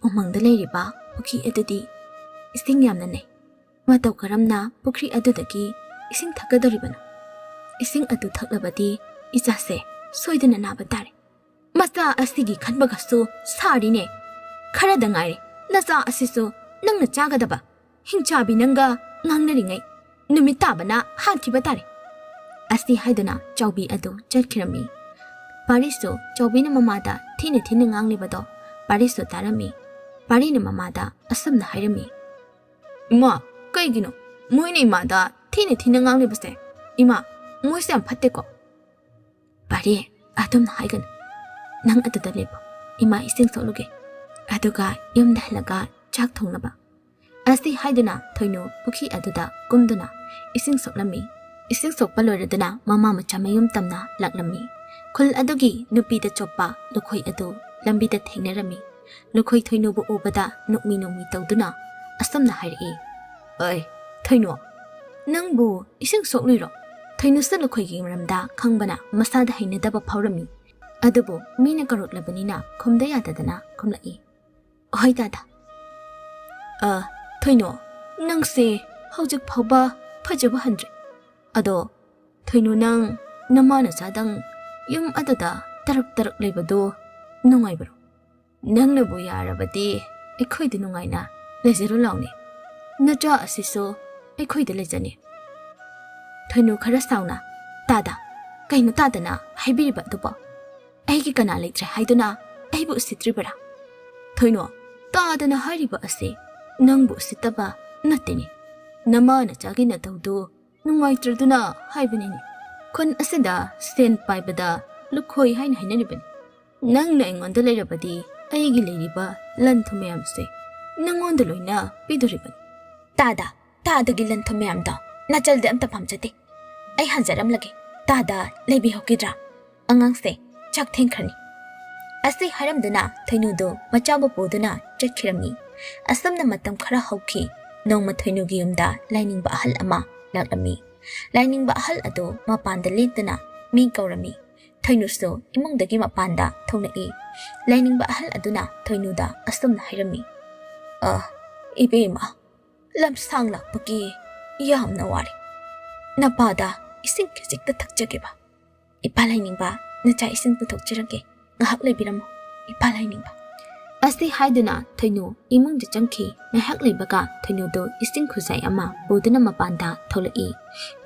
ꯎꯃꯪꯗ ꯂꯩꯔꯤꯕ ꯄꯨꯈ꯭ꯔꯤ ꯑꯗꯨꯗꯤ ꯏꯁꯤꯡ ꯌꯥꯝꯅ ꯅꯩ꯫ ꯃꯇꯧ ꯀꯔꯝꯅ ꯄꯨꯈ꯭ꯔꯤ ꯑꯗꯨꯗꯒꯤ ꯏꯁꯤꯡ ꯊꯛꯀꯗꯧꯔꯤꯕꯅꯣ? ꯏꯁꯤꯡ ꯑꯗꯨ ꯊꯛꯂꯕꯗꯤ ꯏꯆꯥꯁꯦ ꯁꯣꯏꯗꯅ ꯅꯥꯕ ꯇꯥꯔꯦ꯫ ꯃꯆꯥ ꯑꯁꯤꯒꯤ ꯈꯟꯕꯒꯁꯨ ꯁꯥꯔꯤꯅꯦ꯫ ꯈꯔꯗ ꯉꯥꯏꯔꯦ ꯅꯆꯥ ꯑꯁꯤꯁꯨ ꯅꯪꯅ ꯆꯥꯒꯗꯕ꯫ ꯍꯤꯡꯆꯥꯕꯤ ꯅꯪꯒ ꯉꯥꯡꯅꯔꯤꯉꯩ ꯅꯨꯃꯤꯠ ꯇꯥꯕꯅ ꯍꯥꯟꯈꯤꯕ ꯇꯥꯔꯦ꯫ ꯑꯁꯤ ꯍꯥꯏꯗꯨꯅ ꯆꯥꯎꯕꯤ ꯑꯗꯨ ꯆꯠꯈꯤꯔꯝꯃꯤ꯫ ꯄꯥꯔꯤꯁꯨ ꯆꯥꯎꯕꯤꯅ ꯃꯃꯥꯗ ꯊꯤꯅ ꯊꯤꯅ ꯉꯥꯡꯂꯤꯕꯗꯣ ꯄꯥꯔꯤꯁꯨ ꯇꯥꯔꯝꯃꯤ꯫ ꯄꯥꯔꯤꯅ ꯃꯃꯥꯗ ꯑꯁꯨꯝꯅ ꯍꯥꯏꯔꯝꯃꯤ, ꯏꯃꯥ, ꯀꯩꯒꯤꯅꯣ ꯃꯣꯏꯅ ꯏꯃꯥꯗ ꯊꯤꯅ ꯊꯤꯅ ꯉꯥꯡꯂꯤꯕꯁꯦ? ꯏꯃꯥ, ꯃꯣꯏꯁꯦ ꯌꯥꯝ ꯐꯠꯇꯦꯀꯣ? ꯄꯥꯔꯤ, ꯑꯗꯨꯝꯅ ꯍꯥꯏꯒꯅꯨ꯫ ꯅꯪ ꯑꯗꯨꯗ ꯂꯦꯞꯄꯣ, ꯏꯃꯥ ꯏꯁꯤꯡ ꯁꯣꯛꯂꯨꯒꯦ, ꯑꯗꯨꯒ ꯌꯨꯝꯗ ꯍꯜꯂꯒ ꯆꯥꯛ ꯊꯣꯡꯅꯕ꯫ ꯑꯁꯤ ꯍꯥꯏꯗꯨꯅ ꯊꯣꯏꯅꯨ ꯄꯨꯈ꯭ꯔꯤ ꯑꯗꯨꯗ ꯀꯨꯝꯗꯨꯅ ꯏꯁꯤꯡ ꯁꯣꯛꯂꯝꯃꯤ꯫ ꯏꯁꯤꯡ ꯁꯣꯛꯄ ꯂꯣꯏꯔꯗꯨꯅ ꯃꯃꯥ ꯃꯆꯥ ꯃꯌꯨꯝ ꯇꯝꯅ ꯂꯥꯛꯂꯝꯃꯤ꯫ ꯈꯨꯜ ꯑꯗꯨꯒꯤ ꯅꯨꯄꯤꯗ ꯆꯣꯞꯄ ꯂꯨꯈꯣꯏ ꯑꯗꯨ ꯂꯝꯕꯤꯗ ꯊꯦꯡꯅꯔꯝꯃꯤ꯫ ꯂꯨꯈꯣꯏ ꯊꯣꯏꯅꯨꯕꯨ ꯎꯕꯗ ꯅꯣꯛꯃꯤ ꯅꯣꯛꯃꯤ ꯇꯧꯗꯨꯅ ꯑꯁꯨꯝꯅ ꯍꯥꯏꯔꯛꯏ, ꯑꯩ ꯊꯣꯏꯅꯨ, ꯅꯪꯕꯨ ꯏꯁꯤꯡ ꯁꯣꯛꯂꯨꯏꯔꯣ? ꯊꯣꯏꯅꯨꯁꯨ ꯂꯨꯈꯣꯏꯒꯤ ꯃꯔꯝꯗ ꯈꯪꯕꯅ ꯃꯁꯥꯗ ꯍꯩꯅꯗꯕ ꯐꯥꯎꯔꯝꯃꯤ꯫ ꯑꯗꯨꯕꯨ ꯃꯤꯅ ꯀꯧꯔꯛꯂꯕꯅꯤꯅ ꯈꯨꯝꯗ ꯌꯥꯗꯗꯅ ꯈꯨꯝꯂꯛꯏ, ꯍꯣꯏ ꯗꯥꯗꯥ꯫ ꯊꯣꯏꯅꯨ, ꯅꯪꯁꯦ ꯍꯧꯖꯤꯛ ꯐꯥꯎꯕ ꯐꯖꯕ ꯍꯟꯗ꯭ꯔꯤ꯫ ꯑꯗꯣ ꯊꯣꯏꯅꯨ, ꯅꯪ ꯅꯃꯥ ꯅꯆꯥꯗꯪ ꯌꯨꯝ ꯑꯗꯨꯗ ꯇꯔꯛ ꯂꯩꯕꯗꯣ ꯅꯨꯡꯉꯥꯏꯕ꯭ꯔꯣ? ꯅꯪꯅꯕꯨ ꯌꯥꯔꯕꯗꯤ ꯑꯩꯈꯣꯏꯗ ꯅꯨꯡꯉꯥꯏꯅ ꯂꯩꯖꯔꯨ ꯂꯥꯎꯅꯦ꯫ ꯅꯆꯥ ꯑꯁꯤꯁꯨ ꯑꯩꯈꯣꯏꯗ ꯂꯩꯖꯅꯤ꯫ ꯊꯣꯏꯅꯨ ꯈꯔ ꯁꯥꯎꯅ, ꯇꯥꯗꯥ, ꯀꯩꯅꯣ ꯇꯥꯗꯅ ꯍꯥꯏꯕꯤꯔꯤꯕ ꯑꯗꯨꯕꯣ? ꯑꯩꯒꯤ ꯀꯅꯥ ꯂꯩꯇ꯭ꯔꯦ ꯍꯥꯏꯗꯨꯅ ꯑꯩꯕꯨ ꯎꯁꯤꯠꯇ꯭ꯔꯤꯕꯔꯥ? ꯊꯣꯏꯅꯨ, ꯇꯥꯗꯅ ꯍꯥꯏꯔꯤꯕ ꯑꯁꯤ ꯅꯪꯕꯨ ꯎꯁꯤꯠꯇꯕ ꯅꯠꯇꯦꯅꯦ. ꯅꯃꯥꯅ ꯆꯥꯒꯤꯅ ꯇꯧꯗꯨ ꯅꯨꯡꯉꯥꯏꯇ꯭ꯔꯗꯨꯅ ꯍꯥꯏꯕꯅꯤꯅꯦ. ꯈꯨꯟ ꯑꯁꯤꯗ ꯁꯦꯟ ꯄꯥꯏꯕꯗ ꯂꯨꯈꯣꯏ ꯍꯥꯏꯅ ꯍꯥꯏꯅꯔꯤꯕꯅꯤ. ꯅꯪꯅ ꯑꯩꯉꯣꯟꯗ ꯂꯩꯔꯕꯗꯤ ꯑꯩꯒꯤ ꯂꯩꯔꯤꯕ ꯂꯟ ꯊꯨꯝ ꯃꯌꯥꯝꯁꯦ ꯅꯪꯉꯣꯟꯗ ꯂꯣꯏꯅ ꯄꯤꯗꯣꯔꯤꯕꯅꯤ. ꯇꯥꯗꯒꯤ ꯂꯟ ꯊꯨꯝ ꯃꯌꯥꯝꯗꯣ ꯅꯥꯆꯜꯗ ꯑꯝꯇ ꯄꯥꯝꯖꯗꯦ. ꯑꯩ ꯍꯟꯖꯔꯝꯂꯒꯦ. ꯇꯥꯗ ꯂꯩꯕꯤꯍꯧꯈꯤꯗ꯭ꯔꯥ? ꯑꯉꯥꯡꯁꯦ ꯆꯥꯛ ꯊꯦꯡꯈ꯭ꯔꯅꯤ. ꯑꯁꯤ ꯍꯥꯏꯔꯝꯗꯨꯅ ꯊꯣꯏꯅꯨꯗꯨ ꯃꯆꯥꯕꯨ ꯄꯨꯗꯨꯅ ꯆꯠꯈꯤꯔꯝꯃꯤ. ꯑꯁꯨꯝꯅ ꯃꯇꯝ ꯈꯔ ꯍꯧꯈꯤ. ꯅꯣꯡꯃ ꯊꯣꯏꯅꯨꯒꯤ ꯌꯨꯝꯗ ꯂꯥꯏꯅꯤꯡꯕ ꯑꯍꯜ ꯑꯃ ꯂꯥꯛꯂꯝꯃꯤ. ꯂꯥꯏꯅꯤꯡꯕ ꯑꯍꯜ ꯑꯗꯨ ꯃꯄꯥꯟꯗ ꯂꯦꯞꯇꯨꯅ ꯃꯤ ꯀꯧꯔꯝꯃꯤ. ꯊꯣꯏꯅꯨꯁꯨ ꯏꯃꯨꯡꯗꯒꯤ ꯃꯄꯥꯟꯗ ꯊꯣꯛꯂꯛꯏ. ꯂꯥꯏꯅꯤꯡꯕ ꯑꯍꯜ ꯑꯗꯨꯅ ꯊꯣꯏꯅꯨꯗ ꯑꯁꯨꯝꯅ ꯍꯥꯏꯔꯝꯃꯤ. ꯏꯕꯦꯝꯃ, ꯂꯝꯁꯥꯡ ꯂꯥꯛꯄꯒꯤ ꯌꯥꯝꯅ ꯋꯥꯔꯦ. ꯅꯄꯥꯗ ꯏꯁꯤꯡ ꯈꯤꯖꯤꯛꯇ ꯊꯛꯆꯒꯦꯕ. ꯏꯄꯥ ꯂꯥꯏꯅꯤꯡꯕ, ꯅꯆꯥ ꯏꯁꯤꯡ ꯄꯨꯊꯣꯛꯆꯔꯒꯦ. ꯉꯥꯏꯍꯥꯛ ꯂꯩꯕꯤꯔꯝꯃꯣ, ꯏꯄꯥ ꯂꯥꯏꯅꯤꯡꯕ. ꯑꯁꯤ ꯍꯥꯏꯗꯨꯅ ꯊꯣꯏꯅꯨ ꯏꯃꯨꯡꯗ ꯆꯪꯈꯤ. ꯉꯥꯏꯍꯥꯛ ꯂꯩꯕꯒ ꯊꯣꯏꯅꯨꯗꯨ ꯏꯁꯤꯡ ꯈꯨꯖꯥꯏ ꯑꯃ ꯄꯨꯗꯨꯅ ꯃꯄꯥꯟꯗ ꯊꯣꯛꯂꯛꯏ.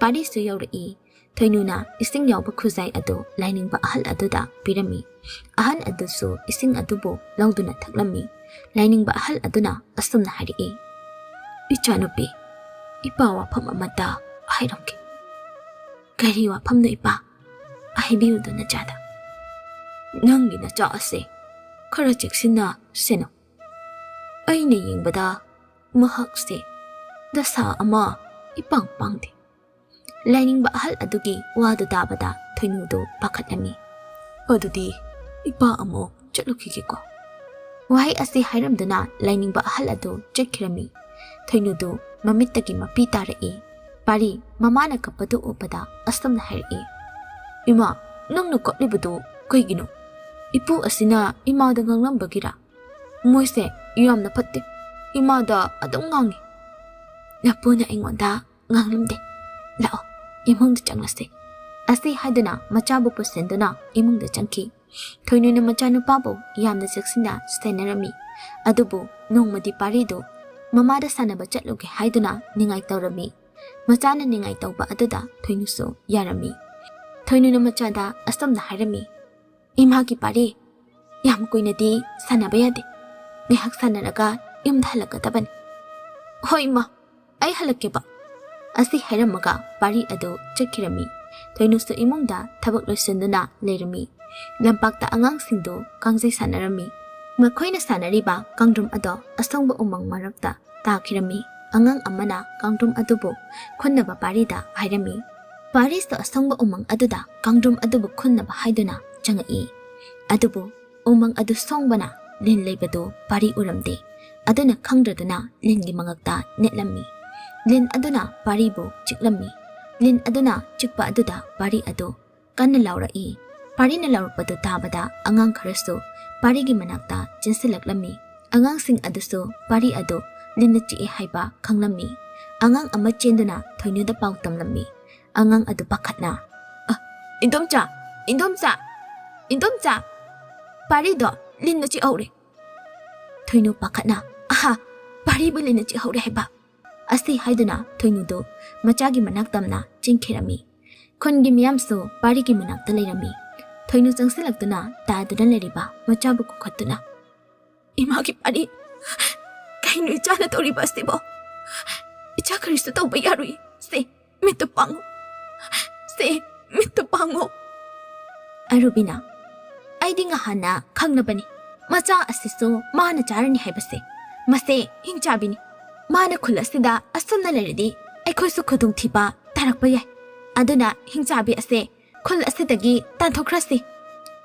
ꯄꯥꯔꯤꯁꯨ ꯌꯧꯔꯛꯏ. ꯊꯣꯏꯅꯨꯅ ꯏꯁꯤꯡ ꯌꯥꯎꯕ ꯈꯨꯖꯥꯏ ꯑꯗꯨ ꯂꯥꯏꯅꯤꯡꯕ ꯑꯍꯜ ꯑꯗꯨꯗ ꯄꯤꯔꯝꯃꯤ. ꯑꯍꯜ ꯑꯗꯨꯁꯨ ꯏꯁꯤꯡ ꯑꯗꯨꯕꯨ ꯂꯧꯗꯨꯅ ꯊꯛꯂꯝꯃꯤ. ꯂꯥꯏꯅꯤꯡꯕ ꯑꯍꯜ ꯑꯗꯨꯅ ꯑꯁꯨꯝꯅ ꯍꯥꯏꯔꯛꯏ. ꯏꯆꯥꯅꯨꯄꯤ, ꯏꯄꯥ ꯋꯥꯐꯝ ꯑꯃꯇ ꯍꯥꯏꯔꯝꯒꯦ. ꯀꯔꯤ ꯋꯥꯐꯝꯅꯣ ꯏꯄꯥ? ꯍꯥꯏꯕꯤꯌꯨꯗ ꯅꯆꯥꯗ. ꯅꯪꯒꯤ ꯅꯆꯥ ꯑꯁꯦ ꯈꯔ ꯆꯦꯛꯁꯤꯟꯅ ꯁꯦꯟꯅꯧ. ꯑꯩꯅ ꯌꯦꯡꯕꯗ ꯃꯍꯥꯛꯁꯦ ꯗꯁꯥ ꯑꯃ ꯏꯄꯥꯡ ꯄꯥꯡꯗꯦ. ꯂꯥꯏꯅꯤꯡꯕ ꯑꯍꯜ ꯑꯗꯨꯒꯤ ꯋꯥꯗꯨ ꯇꯥꯕꯗ ꯊꯣꯏꯅꯨꯗꯨ ꯄꯥꯈꯠꯂꯝꯃꯤ. ꯑꯗꯨꯗꯤ ꯏꯄꯥ ꯑꯃꯨꯛ ꯆꯠꯂꯨꯈꯤꯒꯦꯀꯣ. ꯋꯥꯍꯩ ꯑꯁꯤ ꯍꯥꯏꯔꯝꯗꯨꯅ ꯂꯥꯏꯅꯤꯡꯕ ꯑꯍꯜ ꯑꯗꯨ ꯆꯠꯈꯤꯔꯝꯃꯤ. ꯊꯣꯏꯅꯨꯗꯨ ꯃꯃꯤꯠꯇꯒꯤ ꯃꯄꯤ ꯇꯥꯔꯛꯏ. ꯄꯥꯔꯤ ꯃꯃꯥꯅ ꯀꯞꯄꯗꯨ ꯎꯕꯗ ꯑꯁꯨꯝꯅ ꯍꯥꯏꯔꯛꯏ. ꯏꯃꯥ, ꯅꯪꯅ ꯀꯞꯂꯤꯕꯗꯨ ꯀꯩꯒꯤꯅꯣ? ꯏꯄꯨ ꯑꯁꯤꯅ ꯏꯃꯥꯗ ꯉꯥꯡꯂꯝꯕꯒꯤꯔꯥ? ꯃꯣꯏꯁꯦ ꯌꯥꯝꯅ ꯐꯠꯇꯦ. ꯏꯃꯥꯗ ꯑꯗꯨꯝ ꯉꯥꯡꯉꯤ. ꯅꯄꯨꯅ ꯑꯩꯉꯣꯟꯗ ꯉꯥꯡꯂꯝꯗꯦ. ꯂꯥꯛꯑꯣ, ꯏꯃꯨꯡꯗ ꯆꯪꯂꯁꯤ. ꯑꯁꯤ ꯍꯥꯏꯗꯨꯅ ꯃꯆꯥꯕꯨ ꯄꯨꯁꯤꯟꯗꯨꯅ ꯏꯃꯨꯡꯗ ꯆꯪꯈꯤ. ꯊꯣꯏꯅꯨꯅ ꯃꯆꯥꯅꯨꯄꯥꯕꯨ ꯌꯥꯝꯅ ꯆꯦꯛꯁꯤꯟꯅ ꯁꯦꯟꯅꯔꯝꯃꯤ. ꯑꯗꯨꯕꯨ ꯅꯣꯡꯃꯗꯤ ꯄꯥꯔꯤꯗꯨ ꯃꯃꯥꯗ ꯁꯥꯟꯅꯕ ꯆꯠꯂꯨꯒꯦ ꯍꯥꯏꯗꯨꯅ ꯅꯤꯡꯉꯥꯏ ꯇꯧꯔꯝꯃꯤ. ꯃꯆꯥꯅ ꯅꯤꯡꯉꯥꯏ ꯇꯧꯕ ꯑꯗꯨꯗ ꯊꯣꯏꯅꯨꯁꯨ ꯌꯥꯔꯝꯃꯤ. ꯊꯣꯏꯅꯨꯅ ꯃꯆꯥꯗ ꯑꯁꯨꯝꯅ ꯍꯥꯏꯔꯝꯃꯤ. ꯏꯃꯥꯒꯤ ꯄꯥꯔꯤ, ꯌꯥꯝ ꯀꯨꯏꯅꯗꯤ ꯁꯥꯟꯅꯕ ꯌꯥꯗꯦ. ꯉꯥꯏꯍꯥꯛ ꯁꯥꯟꯅꯔꯒ ꯌꯨꯝꯗ ꯍꯜꯂꯛꯀꯗꯕꯅꯤ. ꯍꯣꯏ ꯏꯃꯥ, ꯑꯩ ꯍꯜꯂꯛꯀꯦꯕ. ꯑꯁꯤ ꯍꯥꯏꯔꯝꯃꯒ ꯄꯥꯔꯤ ꯑꯗꯨ ꯆꯠꯈꯤꯔꯝꯃꯤ. ꯊꯣꯏꯅꯨꯁꯨ ꯏꯃꯨꯡꯗ ꯊꯕꯛ ꯂꯣꯏꯁꯤꯟꯗꯨꯅ ꯂꯩꯔꯝꯃꯤ. ꯂꯝꯄꯥꯛꯇ ꯑꯉꯥꯡꯁꯤꯡꯗꯨ ꯀꯥꯡꯖꯩ ꯁꯥꯟꯅꯔꯝꯃꯤ. ꯃꯈꯣꯏꯅ ꯁꯥꯟꯅꯔꯤꯕ ꯀꯥꯡꯗ꯭ꯔꯨꯝ ꯑꯗꯣ ꯑꯁꯣꯡꯕ ꯎꯃꯪ ꯃꯔꯛꯇ ꯇꯥꯈꯤꯔꯝꯃꯤ. ꯑꯉꯥꯡ ꯑꯃꯅ ꯀꯥꯡꯗ꯭ꯔꯨꯝ ꯑꯗꯨꯕꯨ ꯈꯨꯟꯅꯕ ꯄꯥꯔꯤꯗ ꯍꯥꯏꯔꯝꯃꯤ. ꯄꯥꯔꯤꯁꯨ ꯑꯁꯣꯡꯕ ꯎꯃꯪ ꯑꯗꯨꯗ ꯀꯥꯡꯗ꯭ꯔꯨꯝ ꯑꯗꯨꯕꯨ ꯈꯨꯟꯅꯕ ꯍꯥꯏꯗꯨꯅ ꯆꯪꯉꯛꯏ. ꯑꯗꯨꯕꯨ ꯎꯃꯪ ꯑꯗꯨ ꯁꯣꯡꯕꯅ ꯂꯤꯟ ꯂꯩꯕꯗꯨ ꯄꯥꯔꯤ ꯎꯔꯝꯗꯦ. ꯑꯗꯨꯅ ꯈꯪꯗ꯭ꯔꯗꯨꯅ ꯂꯤꯟꯒꯤ ꯃꯉꯛꯇ ꯅꯦꯠꯂꯝꯃꯤ. ꯂꯤꯟ ꯑꯗꯨꯅ ꯄꯥꯔꯤꯕꯨ ꯆꯤꯛꯂꯝꯃꯤ. ꯂꯤꯟ ꯑꯗꯨꯅ ꯆꯤꯛꯄ ꯑꯗꯨꯗ ꯄꯥꯔꯤ ꯑꯗꯨ ꯀꯟꯅ ꯂꯥꯎꯔꯛꯏ. ꯄꯥꯔꯤꯅ ꯂꯥꯎꯔꯛꯄꯗꯨ ꯇꯥꯕꯗ ꯑꯉꯥꯡ ꯈꯔꯁꯨ ꯄꯥꯔꯤꯒꯤ ꯃꯅꯥꯛꯇ ꯆꯦꯟꯁꯤꯜꯂꯛꯂꯝꯃꯤ. ꯑꯉꯥꯡꯁꯤꯡ ꯑꯗꯨꯁꯨ ꯄꯥꯔꯤ ꯑꯗꯨ ꯂꯤꯟꯅ ꯆꯤꯛꯏ ꯍꯥꯏꯕ ꯈꯪꯂꯝꯃꯤ. ꯑꯉꯥꯡ ꯑꯃ ꯆꯦꯟꯗꯨꯅ ꯊꯣꯏꯅꯨꯗ ꯄꯥꯎ ꯇꯝꯂꯝꯃꯤ. ꯑꯉꯥꯡ ꯑꯗꯨ ꯄꯥꯈꯠꯅ, ꯏꯟꯗꯣꯝꯆꯥ, ꯏꯟꯗꯣꯝꯆꯥ, ꯏꯟꯗꯣꯝꯆꯥ, ꯄꯥꯔꯤꯗꯣ ꯂꯤꯟꯅ ꯆꯤꯛꯍꯧꯔꯦ. ꯊꯣꯏꯅꯨ ꯄꯥꯈꯠꯅ, ꯑꯍꯥ, ꯄꯥꯔꯤꯕꯨ ꯂꯤꯟꯅ ꯆꯤꯛꯍꯧꯔꯦ ꯍꯥꯏꯕ. ꯑꯁꯤ ꯍꯥꯏꯗꯨꯅ ꯊꯣꯏꯅꯨꯗꯨ ꯃꯆꯥꯒꯤ ꯃꯅꯥꯛ ꯇꯝꯅ ꯆꯦꯟꯈꯤꯔꯝꯃꯤ. ꯈꯨꯟꯒꯤ ꯃꯤꯌꯥꯝꯁꯨ ꯄꯥꯔꯤꯒꯤ ꯃꯅꯥꯛꯇ ꯂꯩꯔꯝꯃꯤ. ꯊꯣꯏꯅꯨ ꯆꯪꯁꯤꯜꯂꯛꯇꯨꯅ ꯇꯥꯗꯨꯅ ꯂꯩꯔꯤꯕ ꯃꯆꯥꯕꯨ ꯀꯣꯛꯈꯠꯇꯨꯅ, ꯏꯃꯥꯒꯤ ꯄꯥꯔꯤ, ꯀꯩꯅꯣ ꯏꯆꯥꯅ ꯇꯧꯔꯤꯕ ꯑꯁꯤꯕꯣ? ꯏꯆꯥ ꯀꯔꯤꯁꯨ ꯇꯧꯕ ꯌꯥꯔꯣꯏ. ꯁꯦ, ꯃꯤꯠꯇꯨ ꯄꯥꯡꯉꯨ. ꯁꯦ, ꯃꯤꯠꯇꯨ ꯄꯥꯡꯉꯨ. ꯑꯔꯨꯕꯤꯅ, ꯑꯩꯗꯤ ꯉꯍꯥꯟꯅ ꯈꯪꯂꯕꯅꯤ. ꯃꯆꯥ ꯑꯁꯤꯁꯨ ꯃꯥꯅ ꯆꯥꯔꯅꯤ ꯍꯥꯏꯕꯁꯦ. ꯃꯁꯦ ꯍꯤꯡꯆꯥꯕꯤꯅꯤ. ꯃꯥꯅ ꯈꯨꯜ ꯑꯁꯤꯗ ꯑꯁꯨꯝꯅ ꯂꯩꯔꯗꯤ ꯑꯩꯈꯣꯏꯁꯨ ꯈꯨꯗꯣꯡꯊꯤꯕ ꯇꯥꯔꯛꯄ ꯌꯥꯏ. ꯑꯗꯨꯅ ꯍꯤꯡꯆꯥꯕꯤ ꯑꯁꯦ ꯈꯨꯜ ꯑꯁꯤꯗꯒꯤ ꯇꯥꯟꯊꯣꯛꯈ꯭ꯔꯁꯤ.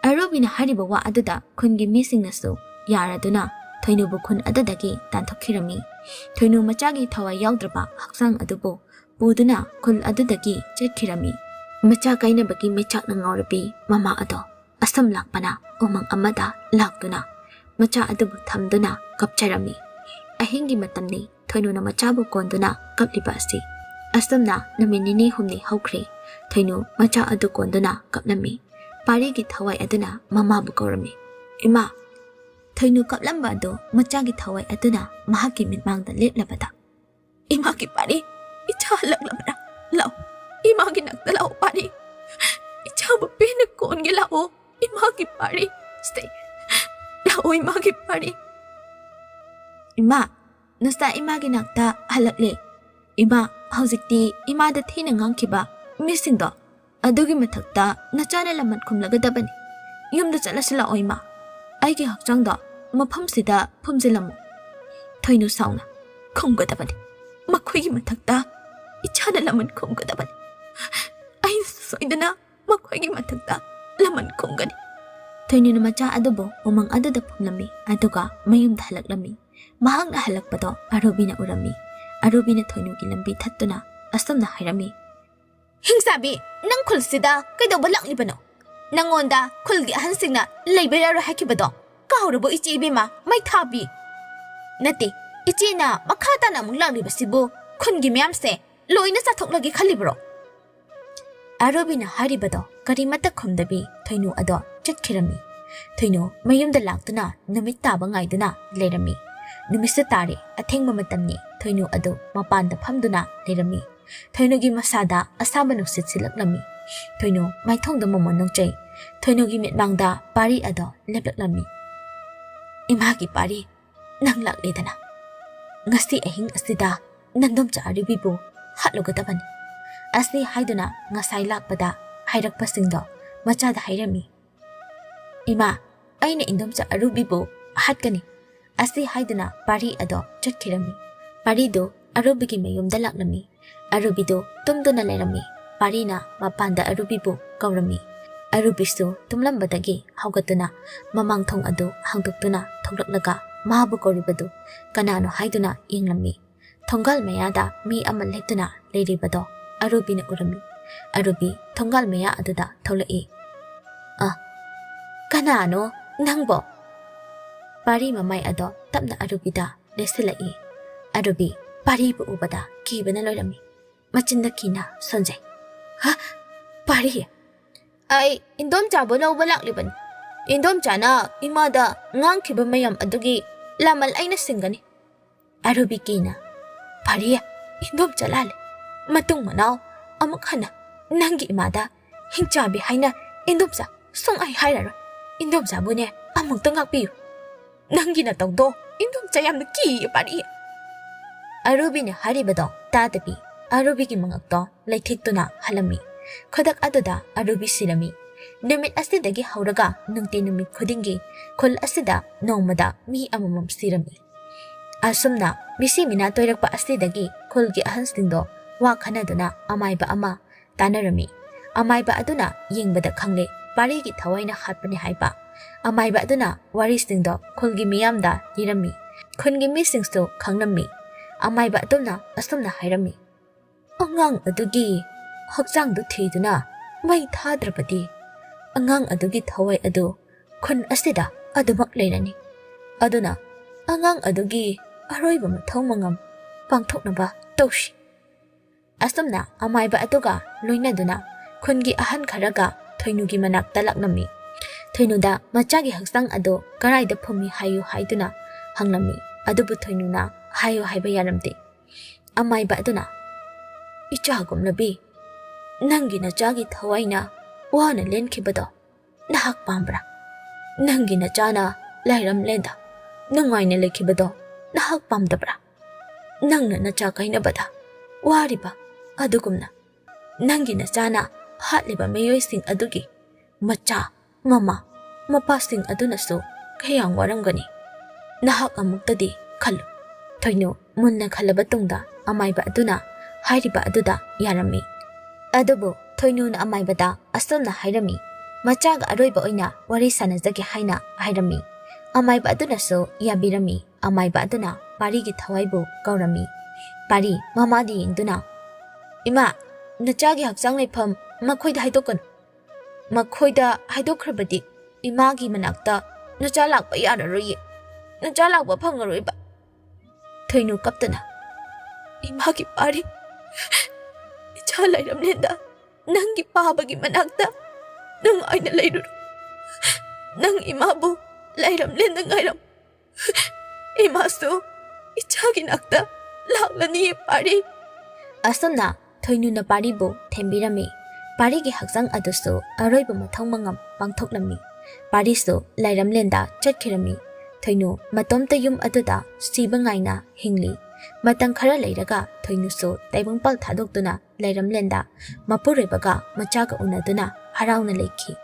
ꯑꯔꯨꯕꯤꯅ ꯍꯥꯏꯔꯤꯕ ꯋꯥ ꯑꯗꯨꯗ ꯈꯨꯟꯒꯤ ꯃꯤꯁꯤꯡꯅꯁꯨ ꯌꯥꯔꯗꯨꯅ ꯊꯣꯏꯅꯨꯕꯨ ꯈꯨꯟ ꯑꯗꯨꯗꯒꯤ ꯇꯥꯟꯊꯣꯛꯈꯤꯔꯝꯃꯤ. ꯊꯣꯏꯅꯨ ꯃꯆꯥꯒꯤ ꯊꯋꯥꯏ ꯌꯥꯎꯗ꯭ꯔꯕ ꯍꯛꯆꯥꯡ ꯑꯗꯨꯕꯨ ꯄꯨꯗꯨꯅ ꯈꯨꯜ ꯑꯗꯨꯗꯒꯤ ꯆꯠꯈꯤꯔꯝꯃꯤ. ꯃꯆꯥ ꯀꯥꯏꯅꯕꯒꯤ ꯃꯩꯆꯥꯛꯅ ꯉꯥꯎꯔꯕꯤ ꯃꯃꯥ ꯑꯗꯣ ꯑꯁꯝ ꯂꯥꯛꯄꯅ ꯎꯃꯪ ꯑꯃꯗ ꯂꯥꯛꯇꯨꯅ ꯃꯆꯥ ꯑꯗꯨꯕꯨ ꯊꯝꯗꯨꯅ ꯀꯞꯆꯔꯝꯃꯤ. ꯑꯍꯤꯡꯒꯤ ꯃꯇꯝꯅꯤ. ꯊꯣꯏꯅꯨꯅ ꯃꯆꯥꯕꯨ ꯀꯣꯟꯗꯨꯅ ꯀꯞꯂꯤꯕ ꯑꯁꯤ. ꯑꯁꯨꯝꯅ ꯅꯨꯃꯤꯠ ꯅꯤꯅꯤ ꯍꯨꯝꯅꯤ ꯍꯧꯈ꯭ꯔꯦ. ꯊꯣꯏꯅꯨ ꯃꯆꯥ ꯑꯗꯨ ꯀꯣꯟꯗꯨꯅ ꯀꯞꯂꯝꯃꯤ. ꯄꯥꯔꯤꯒꯤ ꯊꯋꯥꯏ ꯑꯗꯨꯅ ꯃꯃꯥꯕꯨ ꯀꯧꯔꯝꯃꯤ. ꯏꯃꯥ. ꯊꯣꯏꯅꯨ ꯀꯞꯂꯝꯕ ꯑꯗꯨ ꯃꯆꯥꯒꯤ ꯊꯋꯥꯏ ꯑꯗꯨꯅ ꯃꯍꯥꯛꯀꯤ ꯃꯤꯠꯃꯥꯡꯗ ꯂꯦꯞꯂꯕꯗ, ꯏꯃꯥꯒꯤ ꯄꯥꯔꯤ, ꯏꯆꯥ ꯍꯜꯂꯛꯂꯕ꯭ꯔꯥ? ꯂꯥꯛꯑꯣ, ꯏꯃꯥꯒꯤ ꯅꯥꯛꯇ ꯂꯥꯛꯑꯣ ꯄꯥꯔꯤ. ꯏꯆꯥꯕꯨ ꯄꯦꯟꯅ ꯀꯣꯟꯒꯦ ꯂꯥꯛꯑꯣ, ꯏꯃꯥꯒꯤ ꯄꯥꯔꯤ. ꯂꯥꯛꯑꯣ ꯏꯃꯥꯒꯤ ꯄꯥꯔꯤ. ꯏꯃꯥ, nasa imagi nakta halakle. Ima haujikti imada thina ngangkiba misingdo adugi mathakta nachana lamat khumlagadabani. Yumda chalasila oima. Aigi hakchangda mafamsida phumjilamu. Thoinu sauna khumgadabani. Makhoigi mathakta ichana laman khumgadabani. Ai soidana makhoigi mathakta laman khumgani. Thoinu na macha adubo umang aduda phumlami aduga mayumda halaklami. Mahangna halakpado Arubina urami. Arubina thoinu ki lambi thattuna astamna hairami. Hingsabi nang khulsida kaido balak libano. Nangonda khulgi ahansingna leibera hakibado. Kahurabo ichi bima may thabi. Nati ichi na makata na mung laglibasibu khungi miyamse loina sathoklagi khalibro. Arubina haribado karimata khumdabi thoinu ado chatkirami. Thoinu mayumda laktuna numit taba ngaiduna lerami. Numisa tari athengma matamni thoinu ado mapanda phamduna lerami. Thoinu gi masada asaba nuksit silaklami. Thoinu maithongda momon nongchai. Thoinu gi mitmangda pari ado leplaklami. Imagi pari nang lakledana. Ngasi ahing asida nandom cha aribibu hatlogadabani. Asni haiduna ngasai lakpada hairakpasingdo machada hairami. Ima aina indom cha arubibu hatkani. Asni haiduna pari ado chatkirami. Pari do arubigi mayumda laklami. Arubido tumduna lerami. Parina mapanda arubibu kaurami. Arubisu tumlambadagi haugatuna mamang thong ado hangduktuna thonglaklaga mahabu koribadu kanano haiduna inglami. Thonggal mayada mi ama letuna leiribado Arubina urami. Arubi thonggal maya aduda tholai. Kanano nangbo. Pari mamay ado tapna arubida lesilai. Arubi pari bu ubada kibana loirami. Machinda kina sonjay. Ha? Pari? Ay, indom cha bo lawba lakliban. Indom cha na imada ngang kiba mayam adugi lamal ay nasinggani. Arubi kina. Pari, indom cha lale. Matung manaw amak hana nanggi imada hingchabi haina indom cha song ay hairaro. Indom cha bo ne amang tangak piyo. Nanggi na tawdo indom cha yam na ki pari. Arubi na haribado tatabi. Arubi ki mangakto laithikuna halami. Khodak aduda arubi silami. Numit asidagi hauraga nungti numit khudingi khul asida nongmada mi amamam sirami. Asumna misi mina toirakpa asidagi khulgi ahansingdo wa khanaduna amayba ama tanarami. Amayba aduna yingbada khangle parigi thawaina hatpani haiba. Amayba aduna warisingdo khulgi miyamda yirami. Khungi misingsto khangnami. Amayba aduna asumna hairami. Angang adugi hakchangdu thiduna mai thadrapati angang adugi thawai adu khun asida adumak leirani aduna angang adugi aroiba mathau mangam pangthoknaba tawshi astamna amaiba aduga loinaduna khungi ahan kharaga thoinugi manak talaknami thoinuda machagi hakchang adu karaida phumi hayu haiduna hanglami adubu thoinuna hayu haiba yaramti amaiba aduna ichagum nabi nangi na jagi thawaina wana lenkibado nahak pambra nangi na jana lairam lenda nungaina lekibado nahak pamdabra nangna na jakaina bada wariba adugumna nangi na jana hatliba mayoising adugi macha mama mapasing adunasu kayang waramgani nahak amuktadi khalu thoino munna khalabatungda amaiba aduna hairiba aduda yarami. Adubu thoinu na amaibada asomna hairami. Machaga aroiba oina wari sanazagi haina hairami. Amaiba aduna so yabirami. Amaiba aduna parigi thawaibu gaurami. Pari mamadi yingduna. Ima, nachagi hakchang lepham makhoida haidokon. Makhoida haidokrabadi imagi manakta nacha lakpa yararoi. Nacha lakpa phangaroiba. Thoinu kaptana. Imagi pari icha lairam lenda nangi pabagi manakta nang aina lairur nang imabu lairam lenda ngairam imasu ichagi nakta laklani pari asomna thoinu na paribu thembirami parigi hakjang adusu aroiba mathang mangam pangthoklami parisu lairam lenda chatkirami Thoinu matomta yum aduda siba ngaina hingli. Matang khara leiraga thoinusu taibungpal thadoktuna leiramlenda mapurebaga machaga unaduna harauna leikhi.